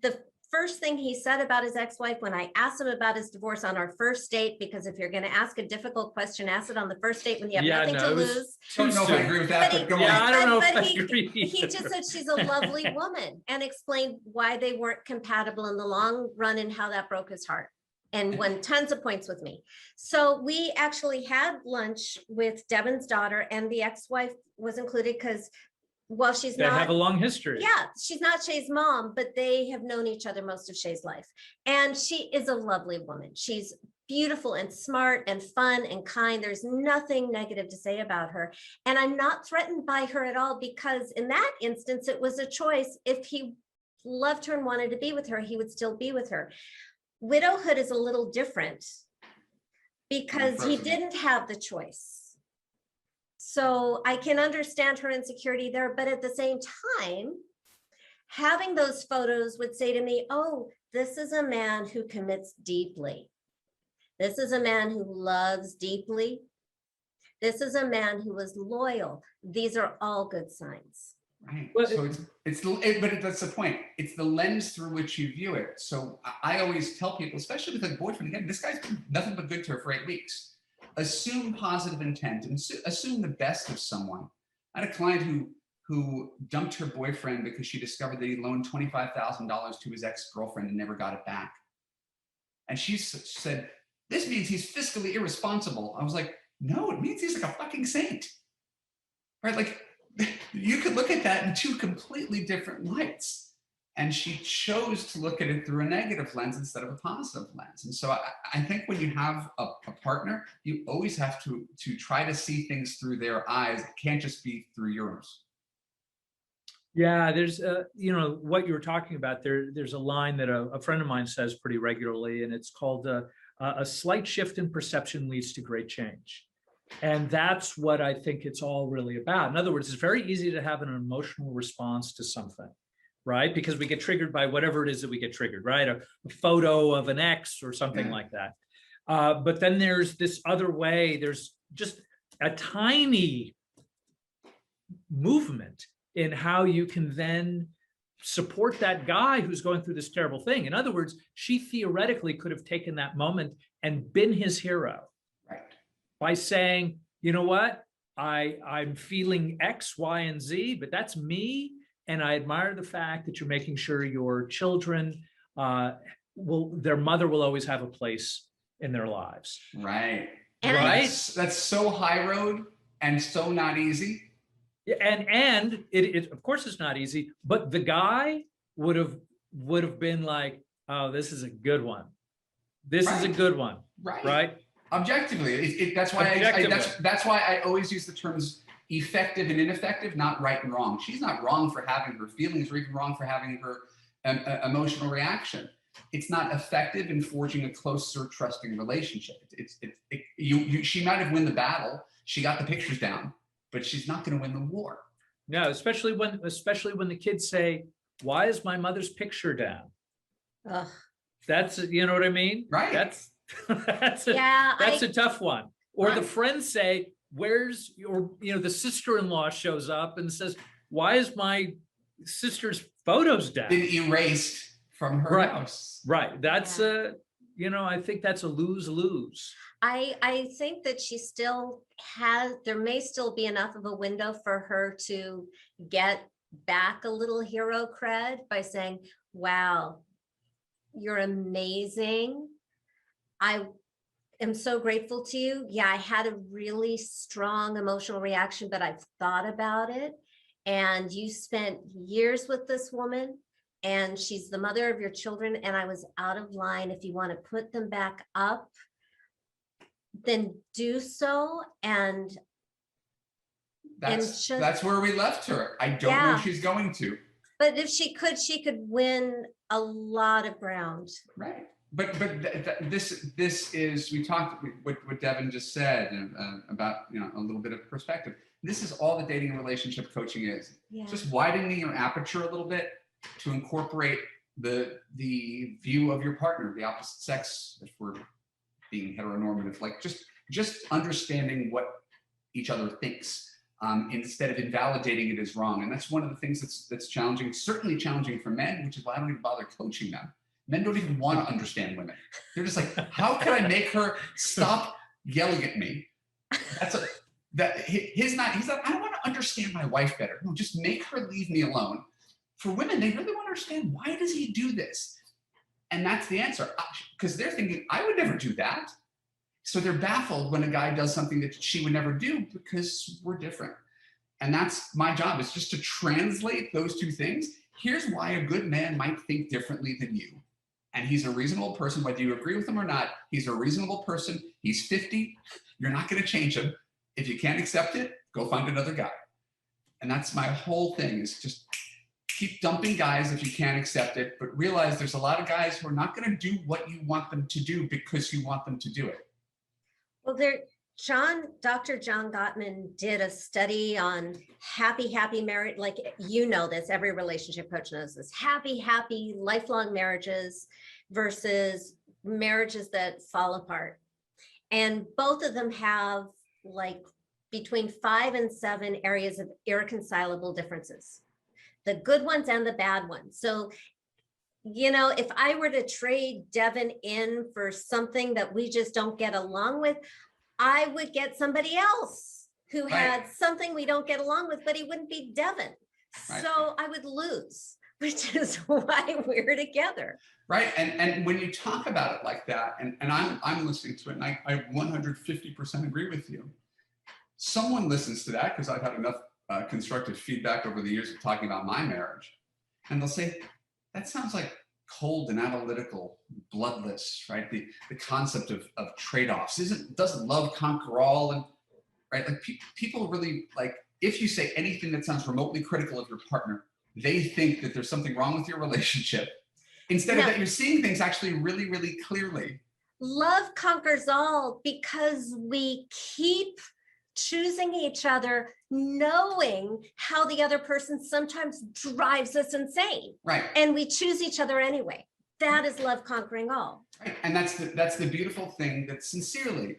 the first thing he said about his ex-wife when I asked him about his divorce on our first date, because if you're going to ask a difficult question, ask it on the first date when you have nothing to lose. I don't know if I agree with that, but go on. I don't know if I agree. He just said she's a lovely woman and explained why they weren't compatible in the long run and how that broke his heart, and won tons of points with me. So we actually had lunch with Devin's daughter, and the ex-wife was included because, well, they have a long history. Yeah, she's not Shay's mom, but they have known each other most of Shay's life. And she is a lovely woman. She's beautiful and smart and fun and kind. There's nothing negative to say about her. And I'm not threatened by her at all, because in that instance, it was a choice. If he loved her and wanted to be with her, he would still be with her. Widowhood is a little different because he didn't have the choice. So I can understand her insecurity there, but at the same time, having those photos would say to me, oh, this is a man who commits deeply. This is a man who loves deeply. This is a man who is loyal. These are all good signs. Right. So but that's the point. It's the lens through which you view it. So I always tell people, especially with a boyfriend, again, this guy's been nothing but good to her for 8 weeks. Assume positive intent and assume the best of someone. I had a client who dumped her boyfriend because she discovered that he loaned $25,000 to his ex-girlfriend and never got it back. And she said, this means he's fiscally irresponsible. I was like, no, it means he's like a fucking saint. Right? Like, you could look at that in two completely different lights. And she chose to look at it through a negative lens instead of a positive lens. And so I think when you have a partner, you always have to try to see things through their eyes. It can't just be through yours. Yeah, there's, what you were talking about, there's a line that a friend of mine says pretty regularly, and it's called a slight shift in perception leads to great change. And that's what I think it's all really about. In other words, it's very easy to have an emotional response to something, right? Because we get triggered by whatever it is that we get triggered, right? A photo of an ex or something like that. But then there's this other way. There's just a tiny movement in how you can then support that guy who's going through this terrible thing. In other words, she theoretically could have taken that moment and been his hero. Right. By saying, you know what, I'm feeling X, Y, and Z, but that's me. And I admire the fact that you're making sure your children, their mother will always have a place in their lives. Right. Right. That's so high road and so not easy. Yeah, and it of course it's not easy, but the guy would have been like, oh, this is a good one. This is a good one. Right. Objectively, that's why that's why I always use the terms effective and ineffective, not right and wrong. She's not wrong for having her feelings or even wrong for having her emotional reaction. It's not effective in forging a closer, trusting relationship. She might have won the battle. She got the pictures down, but she's not going to win the war. No, especially when the kids say, "Why is my mother's picture down?" Ugh. That's, you know what I mean? Right. That's a tough one. Or the friends say, where's your, the sister-in-law shows up and says, why is my sister's photos down? Been erased from her house. Right. That's I think that's a lose-lose. I think that she still there may still be enough of a window for her to get back a little hero cred by saying, wow, you're amazing. I am so grateful to you. Yeah, I had a really strong emotional reaction, but I've thought about it. And you spent years with this woman, and she's the mother of your children, and I was out of line. If you want to put them back up, then do so. And that's where we left her. I don't know if she's going to. But if she could win a lot of ground. Right. But this is, we talked what Devin just said about, you know, a little bit of perspective. This is all the dating and relationship coaching is. Yeah. Just widening your aperture a little bit to incorporate the view of your partner, the opposite sex, if we're being heteronormative, like just understanding what each other thinks. Instead of invalidating it as wrong. And that's one of the things that's challenging, certainly challenging for men, which is why I don't even bother coaching them. Men don't even want to understand women. They're just like, how can I make her stop yelling at me? He's like, I want to understand my wife better. No, just make her leave me alone. For women, they really want to understand, why does he do this? And that's the answer. Because they're thinking, I would never do that. So they're baffled when a guy does something that she would never do because we're different. And that's my job, is just to translate those two things. Here's why a good man might think differently than you. And he's a reasonable person, whether you agree with him or not. He's a reasonable person. He's 50. You're not going to change him. If you can't accept it, go find another guy. And that's my whole thing, is just keep dumping guys if you can't accept it, but realize there's a lot of guys who are not going to do what you want them to do because you want them to do it. Well, Dr. John Gottman did a study on happy marriage. Like, you know this, every relationship coach knows this. Happy, lifelong marriages versus marriages that fall apart. And both of them have like between 5 and 7 areas of irreconcilable differences. The good ones and the bad ones. So, you know, if I were to trade Devin in for something that we just don't get along with, I would get somebody else who had something we don't get along with, but he wouldn't be Devin. Right. So I would lose, which is why we're together. Right. And when you talk about it like that, and I'm listening to it, and I 150% agree with you. Someone listens to that, because I've had enough constructive feedback over the years of talking about my marriage, and they'll say, that sounds like cold and analytical, bloodless, right? The concept of trade-offs. Doesn't love conquer all? And right, like people really, like, if you say anything that sounds remotely critical of your partner, they think that there's something wrong with your relationship, instead of that you're seeing things actually really, really clearly. Love conquers all, because we keep choosing each other, knowing how the other person sometimes drives us insane. Right. And we choose each other anyway. That is love conquering all. Right. And that's the beautiful thing, that sincerely,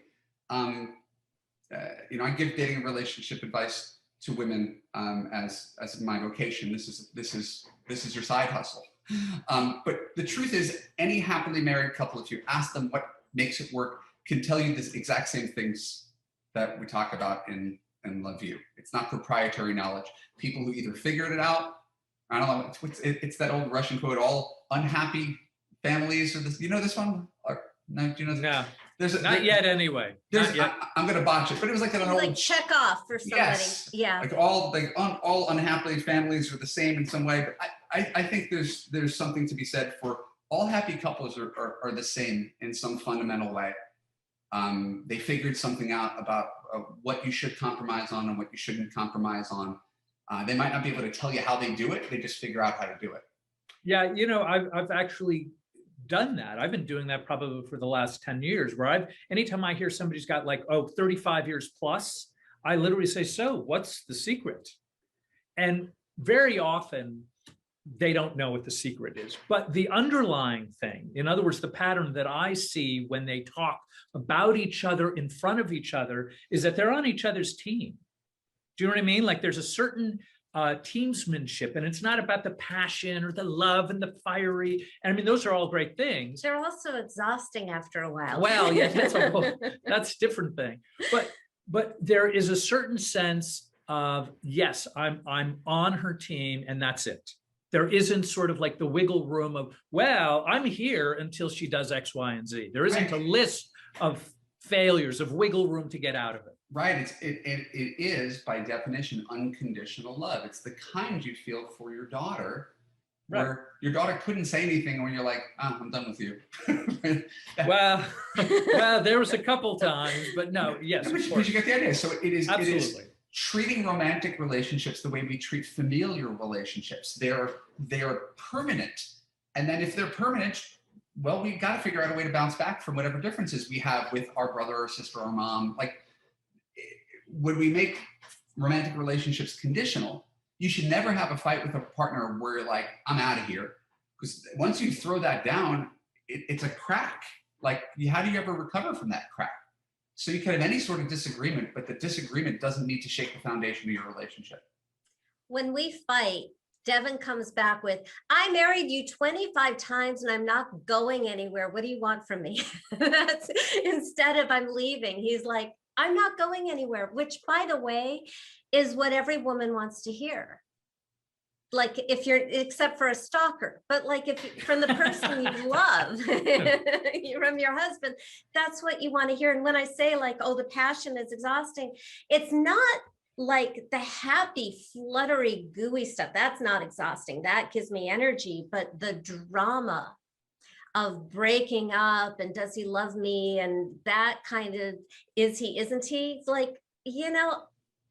you know, I give dating and relationship advice to women as my vocation. This is your side hustle. But the truth is, any happily married couple, if you ask them what makes it work, can tell you this exact same things that we talk about in Love You. It's not proprietary knowledge. People who either figured it out, I don't know, it's that old Russian quote, all unhappy families, or this, you know this one? Or, no, do you know? No, not yet anyway. Not yet. I'm going to botch it, but it was like an old, like check off for somebody. Yes, yeah. Like all unhappy families are the same in some way, but I think there's something to be said for all happy couples are the same in some fundamental way. They figured something out about what you should compromise on and what you shouldn't compromise on. They might not be able to tell you how they do it. They just figure out how to do it. Yeah, you know, I've actually done that. I've been doing that probably for the last 10 years, where anytime I hear somebody's got like, 35 years plus, I literally say, so what's the secret? And very often they don't know what the secret is, but the underlying thing, in other words, the pattern that I see when they talk about each other in front of each other, is that they're on each other's team. Do you know what I mean? Like, there's a certain teamsmanship, and it's not about the passion or the love and the fiery. And I mean, those are all great things. They're also exhausting after a while. Well, yeah, that's a different thing. But there is a certain sense of, yes, I'm on her team, and that's it. There isn't sort of like the wiggle room of, well, I'm here until she does X, Y, and Z. There isn't a list of failures, of wiggle room to get out of it. Right. It is by definition unconditional love. It's the kind you feel for your daughter, where your daughter couldn't say anything when you're like, oh, I'm done with you. well, there was a couple times, but no, yes, but you get the idea. So it is treating romantic relationships the way we treat familial relationships. They are permanent. And then if they're permanent, well, we've got to figure out a way to bounce back from whatever differences we have with our brother or sister or mom. Like, when we make romantic relationships conditional, you should never have a fight with a partner where you're like, I'm out of here. Because once you throw that down, it's a crack. Like, how do you ever recover from that crack? So you can have any sort of disagreement, but the disagreement doesn't need to shake the foundation of your relationship. When we fight, Devin comes back with, I married you 25 times and I'm not going anywhere. What do you want from me? That's, instead of I'm leaving, he's like, I'm not going anywhere, which, by the way, is what every woman wants to hear. Like, if you're, except for a stalker, but like if from the person you love, from your husband, that's what you want to hear. And when I say like, oh, the passion is exhausting, it's not like the happy, fluttery, gooey stuff. That's not exhausting. That gives me energy. But the drama of breaking up and does he love me and that kind of, is he, isn't he? Like, you know,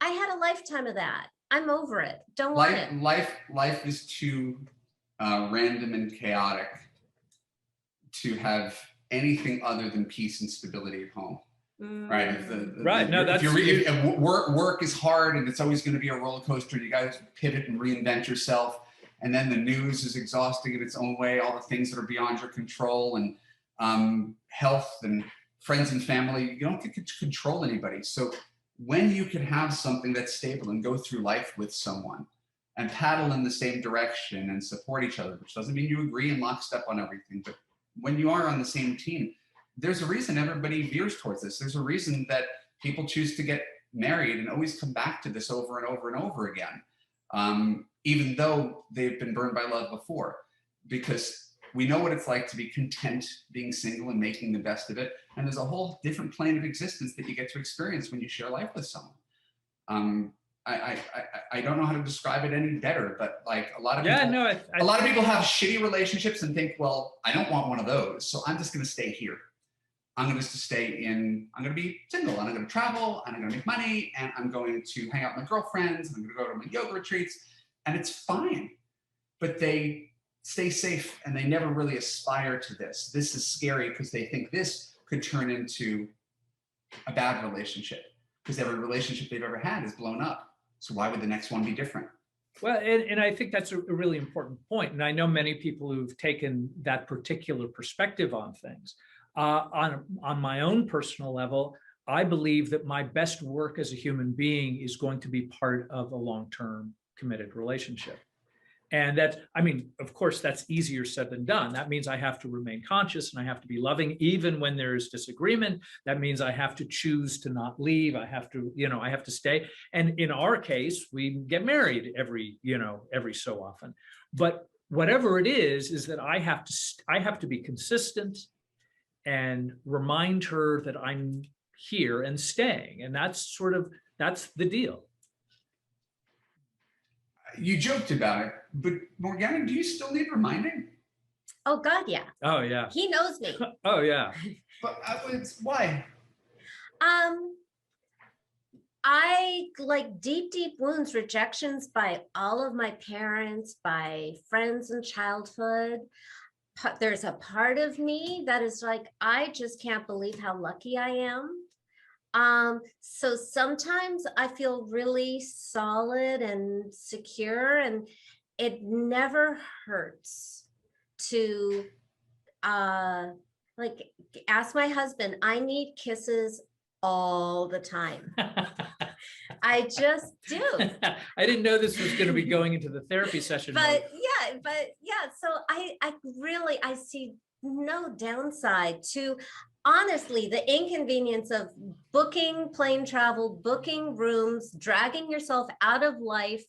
I had a lifetime of that. I'm over it. Don't want it. Life is too random and chaotic to have anything other than peace and stability at home. Right. Work is hard and it's always going to be a roller coaster. You guys pivot and reinvent yourself. And then the news is exhausting in its own way, all the things that are beyond your control, and health and friends and family. You don't get to control anybody. So when you can have something that's stable and go through life with someone and paddle in the same direction and support each other, which doesn't mean you agree and lockstep on everything, but when you are on the same team, there's a reason everybody veers towards this. There's a reason that people choose to get married and always come back to this over and over and over again, even though they've been burned by love before, because we know what it's like to be content being single and making the best of it. And there's a whole different plane of existence that you get to experience when you share life with someone. I don't know how to describe it any better, but like a lot of people, a lot of people have shitty relationships and think, well, I don't want one of those, so I'm just going to stay here. I'm going to be single, and I'm going to travel, and I'm going to make money, and I'm going to hang out with my girlfriends, and I'm going to go to my yoga retreats, and it's fine. But they stay safe, and they never really aspire to this. This is scary because they think this could turn into a bad relationship, because every relationship they've ever had is blown up. So why would the next one be different? Well, and I think that's a really important point. And I know many people who've taken that particular perspective on things. On my own personal level, I believe that my best work as a human being is going to be part of a long-term committed relationship. And that's, I mean, of course, that's easier said than done. That means I have to remain conscious and I have to be loving even when there's disagreement. That means I have to choose to not leave. I have to, I have to stay. And in our case, we get married every so often. But whatever it is that I have to be consistent and remind her that I'm here and staying. And that's the deal. You joked about it, but Morgana, do you still need reminding? Oh God, yeah. Oh yeah. He knows me. Oh yeah. But why? I like deep wounds, rejections by all of my parents, by friends in childhood. There's a part of me that is like, I just can't believe how lucky I am. So sometimes I feel really solid and secure, and it never hurts to ask my husband. I need kisses all the time. I just do. I didn't know this was going to be going into the therapy session. But yeah, so I see no downside to, honestly, the inconvenience of booking plane travel, booking rooms, dragging yourself out of life,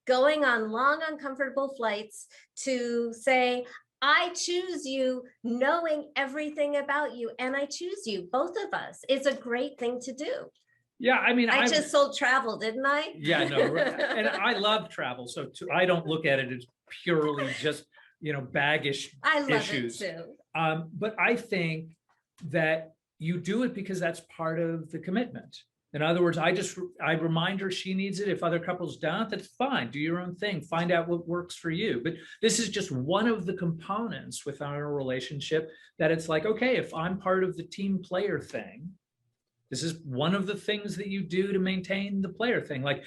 going on long, uncomfortable flights to say, I choose you, knowing everything about you, and I choose you, both of us. It's a great thing to do. Yeah, I mean, I just sold travel, didn't I? Yeah, no, and I love travel, so I don't look at it as purely just, baggish I love issues. it too. But I think that you do it because that's part of the commitment. In other words, I remind her she needs it. If other couples don't, that's fine. Do your own thing. Find out what works for you. But this is just one of the components within our relationship that it's like, okay, if I'm part of the team player thing, this is one of the things that you do to maintain the player thing. Like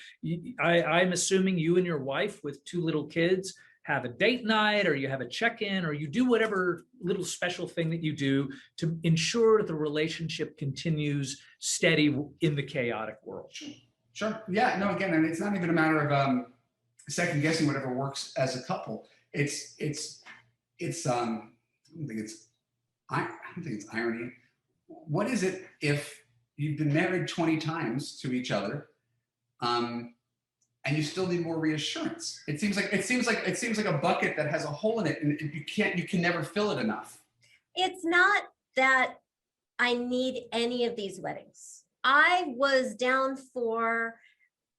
I'm assuming you and your wife with 2 little kids have a date night, or you have a check-in, or you do whatever little special thing that you do to ensure the relationship continues steady in the chaotic world. Sure. Yeah. No. Again, and it's not even a matter of second guessing whatever works as a couple. I don't think it's irony. What is it if you've been married 20 times to each other, and you still need more reassurance? It seems like a bucket that has a hole in it, and you can never fill it enough. It's not that I need any of these weddings. I was down for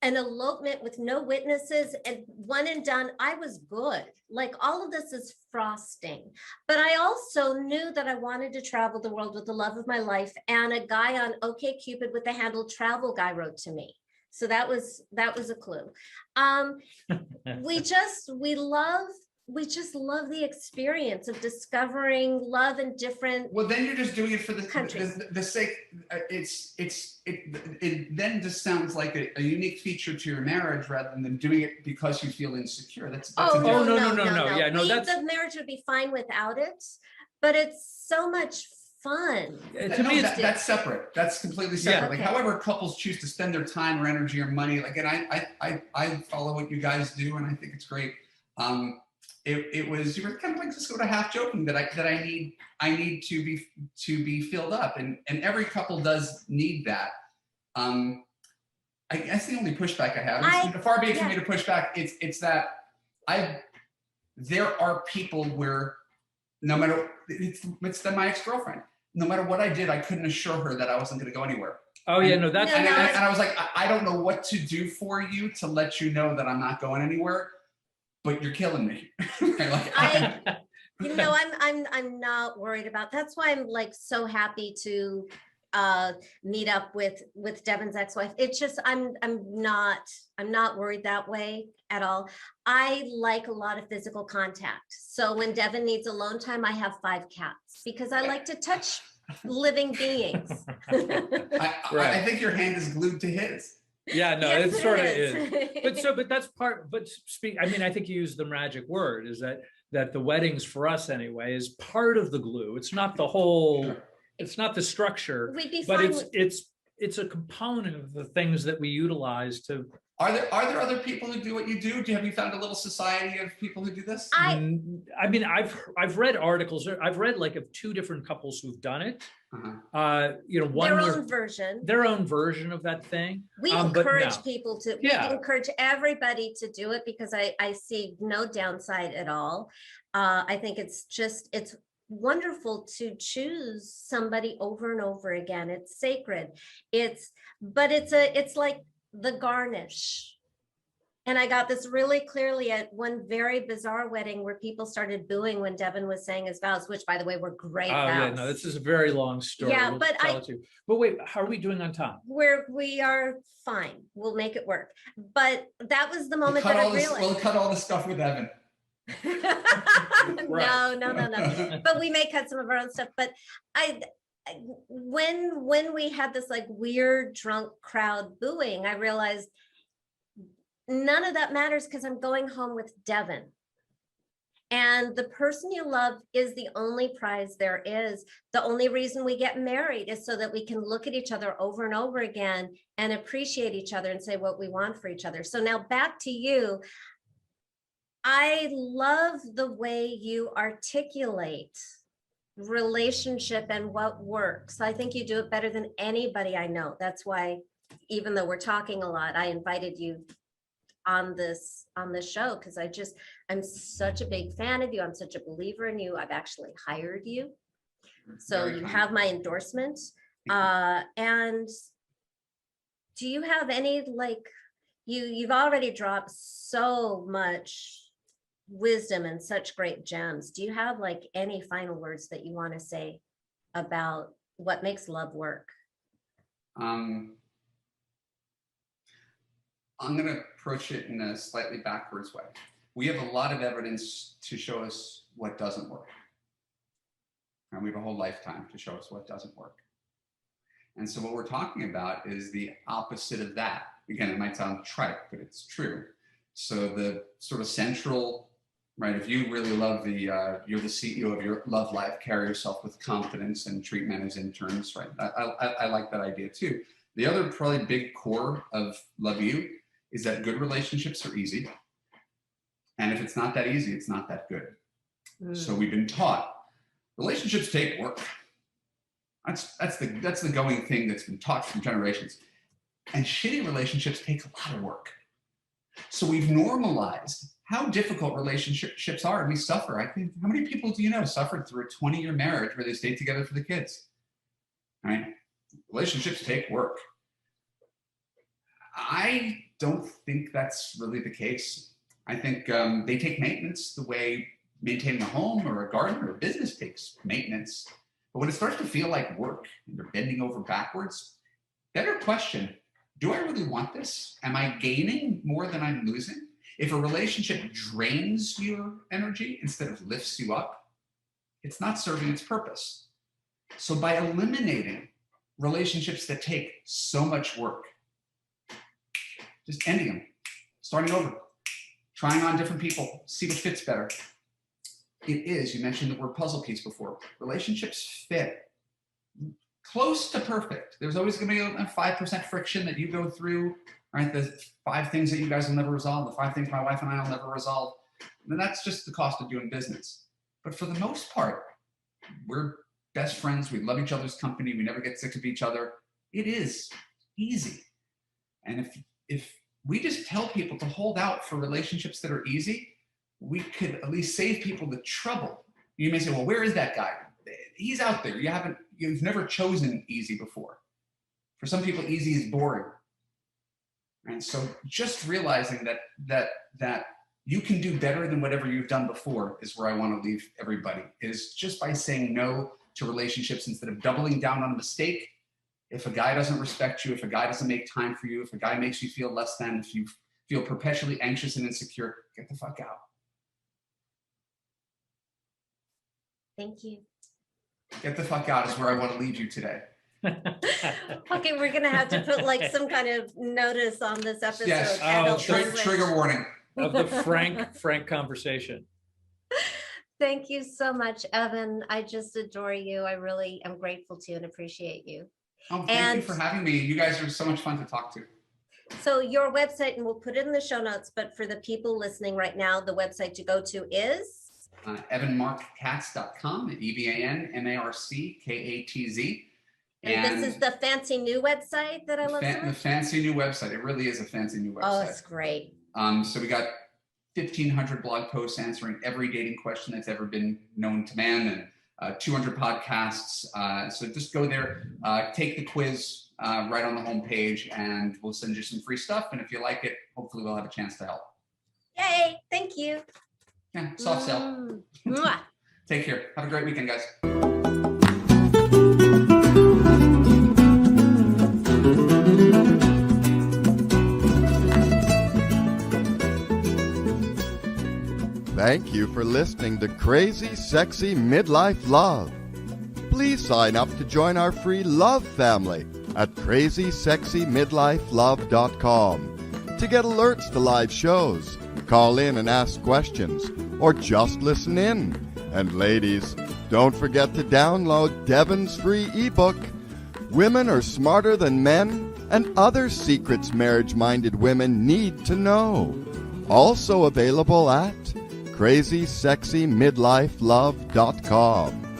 an elopement with no witnesses and one and done. I was good. Like, all of this is frosting. But I also knew that I wanted to travel the world with the love of my life. And a guy on OkCupid with the handle Travel Guy wrote to me. So that was a clue. We just love the experience of discovering love in different. Well, then you're just doing it for the sake. It then just sounds like a unique feature to your marriage rather than doing it because you feel insecure. That's No. Yeah, no, the marriage would be fine without it, but it's so much fun. To me, that's separate. That's completely separate. Yeah. Like, Okay. however couples choose to spend their time or energy or money, like, and I follow what you guys do, and I think it's great. It was, you were kind of like just sort of half joking that I need to be filled up, and every couple does need that. I guess the only pushback I have, it's far be it for me to push back, it's that there are people where no matter, it's my ex-girlfriend, no matter what I did, I couldn't assure her that I wasn't going to go anywhere. Oh yeah, no, that's and I was like, I don't know what to do for you to let you know that I'm not going anywhere, but you're killing me. I'm not worried about. That's why I'm like so happy to meet up with Devin's ex-wife. It's just I'm not worried that way at all. I like a lot of physical contact. So when Devin needs alone time, I have 5 cats because I like to touch living beings. I think your hand is glued to his. Yeah, no, Yes, it sort of is. But that's part. But I mean, I think you used the magic word. Is that the weddings for us anyway is part of the glue. It's not the whole. It's not the structure. We'd be but fine it's a component of the things that we utilize to. Are there other people who do what you do? Have you found a little society of people who do this? I mean, I've read articles. I've read like of 2 different couples who've done it. One their own version of that thing. We encourage people to. We encourage everybody to do it because I see no downside at all. I think it's wonderful to choose somebody over and over again. It's sacred. It's like the garnish. And I got this really clearly at one very bizarre wedding where people started booing when Devin was saying his vows, which, by the way, were great vows. Yeah, no, this is a very long story. Yeah, but But wait, how are we doing on time? We are fine. We'll make it work. But that was the moment that I realized. We'll cut all the stuff with Evan. No. But we may cut some of our own stuff. But when we had this like weird drunk crowd booing, I realized none of that matters because I'm going home with Devin. And the person you love is the only prize there is. The only reason we get married is so that we can look at each other over and over again and appreciate each other and say what we want for each other. So now back to you. I love the way you articulate relationship and what works. I think you do it better than anybody I know. That's why, even though we're talking a lot, I invited you on this show, because I'm such a big fan of you. I'm such a believer in you. I've actually hired you, so you have my endorsement. And do you have any, like, you've already dropped so much wisdom and such great gems. Do you have like any final words that you want to say about what makes love work? I'm going to approach it in a slightly backwards way. We have a lot of evidence to show us what doesn't work. And we have a whole lifetime to show us what doesn't work. And so what we're talking about is the opposite of that. Again, it might sound trite, but it's true. So the sort of central, right, if you really love you're the CEO of your love life, carry yourself with confidence and treat men as interns, right? I like that idea too. The other probably big core of Love You is that good relationships are easy. And if it's not that easy, it's not that good. So we've been taught relationships take work. That's the going thing that's been taught from generations. And shitty relationships take a lot of work. So we've normalized how difficult relationships are, and we suffer. I think, how many people do you know suffered through a 20-year marriage where they stayed together for the kids? Right? Relationships take work. I don't think that's really the case. I think they take maintenance the way maintaining a home or a garden or a business takes maintenance. But when it starts to feel like work and you're bending over backwards, better question, do I really want this? Am I gaining more than I'm losing? If a relationship drains your energy instead of lifts you up, it's not serving its purpose. So by eliminating relationships that take so much work, just ending them, starting over, trying on different people, see what fits better. It is, you mentioned the word puzzle piece before, relationships fit close to perfect. There's always going to be a 5% friction that you go through, right? The 5 things that you guys will never resolve, the 5 things my wife and I will never resolve. And that's just the cost of doing business. But for the most part, we're best friends. We love each other's company. We never get sick of each other. It is easy. And if we just tell people to hold out for relationships that are easy, we could at least save people the trouble. You may say, well, where is that guy? He's out there. You've never chosen easy before. For some people, easy is boring. And so just realizing that you can do better than whatever you've done before is where I want to leave everybody, is just by saying no to relationships instead of doubling down on a mistake. If a guy doesn't respect you, if a guy doesn't make time for you, if a guy makes you feel less than, if you feel perpetually anxious and insecure, get the fuck out. Thank you. Get the fuck out is where I want to lead you today. Okay, we're gonna have to put like some kind of notice on this episode. Yes, trigger warning. Of the frank conversation. Thank you so much, Evan. I just adore you. I really am grateful to and appreciate you. Oh, thank you for having me. You guys are so much fun to talk to. So your website, and we'll put it in the show notes, but for the people listening right now, the website to go to is? evanmarckatz.com, EvanMarckKatz. And this is the fancy new website that I love so much? The fancy new website. It really is a fancy new website. Oh, it's great. So we got 1,500 blog posts answering every dating question that's ever been known to man, and 200 podcasts. So just go there, take the quiz right on the homepage, and we'll send you some free stuff. And if you like it, hopefully we'll have a chance to help. Yay, thank you. Yeah, soft sell. Take care. Have a great weekend, guys. Thank you for listening to Crazy Sexy Midlife Love. Please sign up to join our free love family at crazysexymidlifelove.com to get alerts to live shows, call in and ask questions, or just listen in. And ladies, don't forget to download Devin's free ebook, Women Are Smarter Than Men, and Other Secrets Marriage-Minded Women Need to Know. Also available at crazysexymidlifelove.com.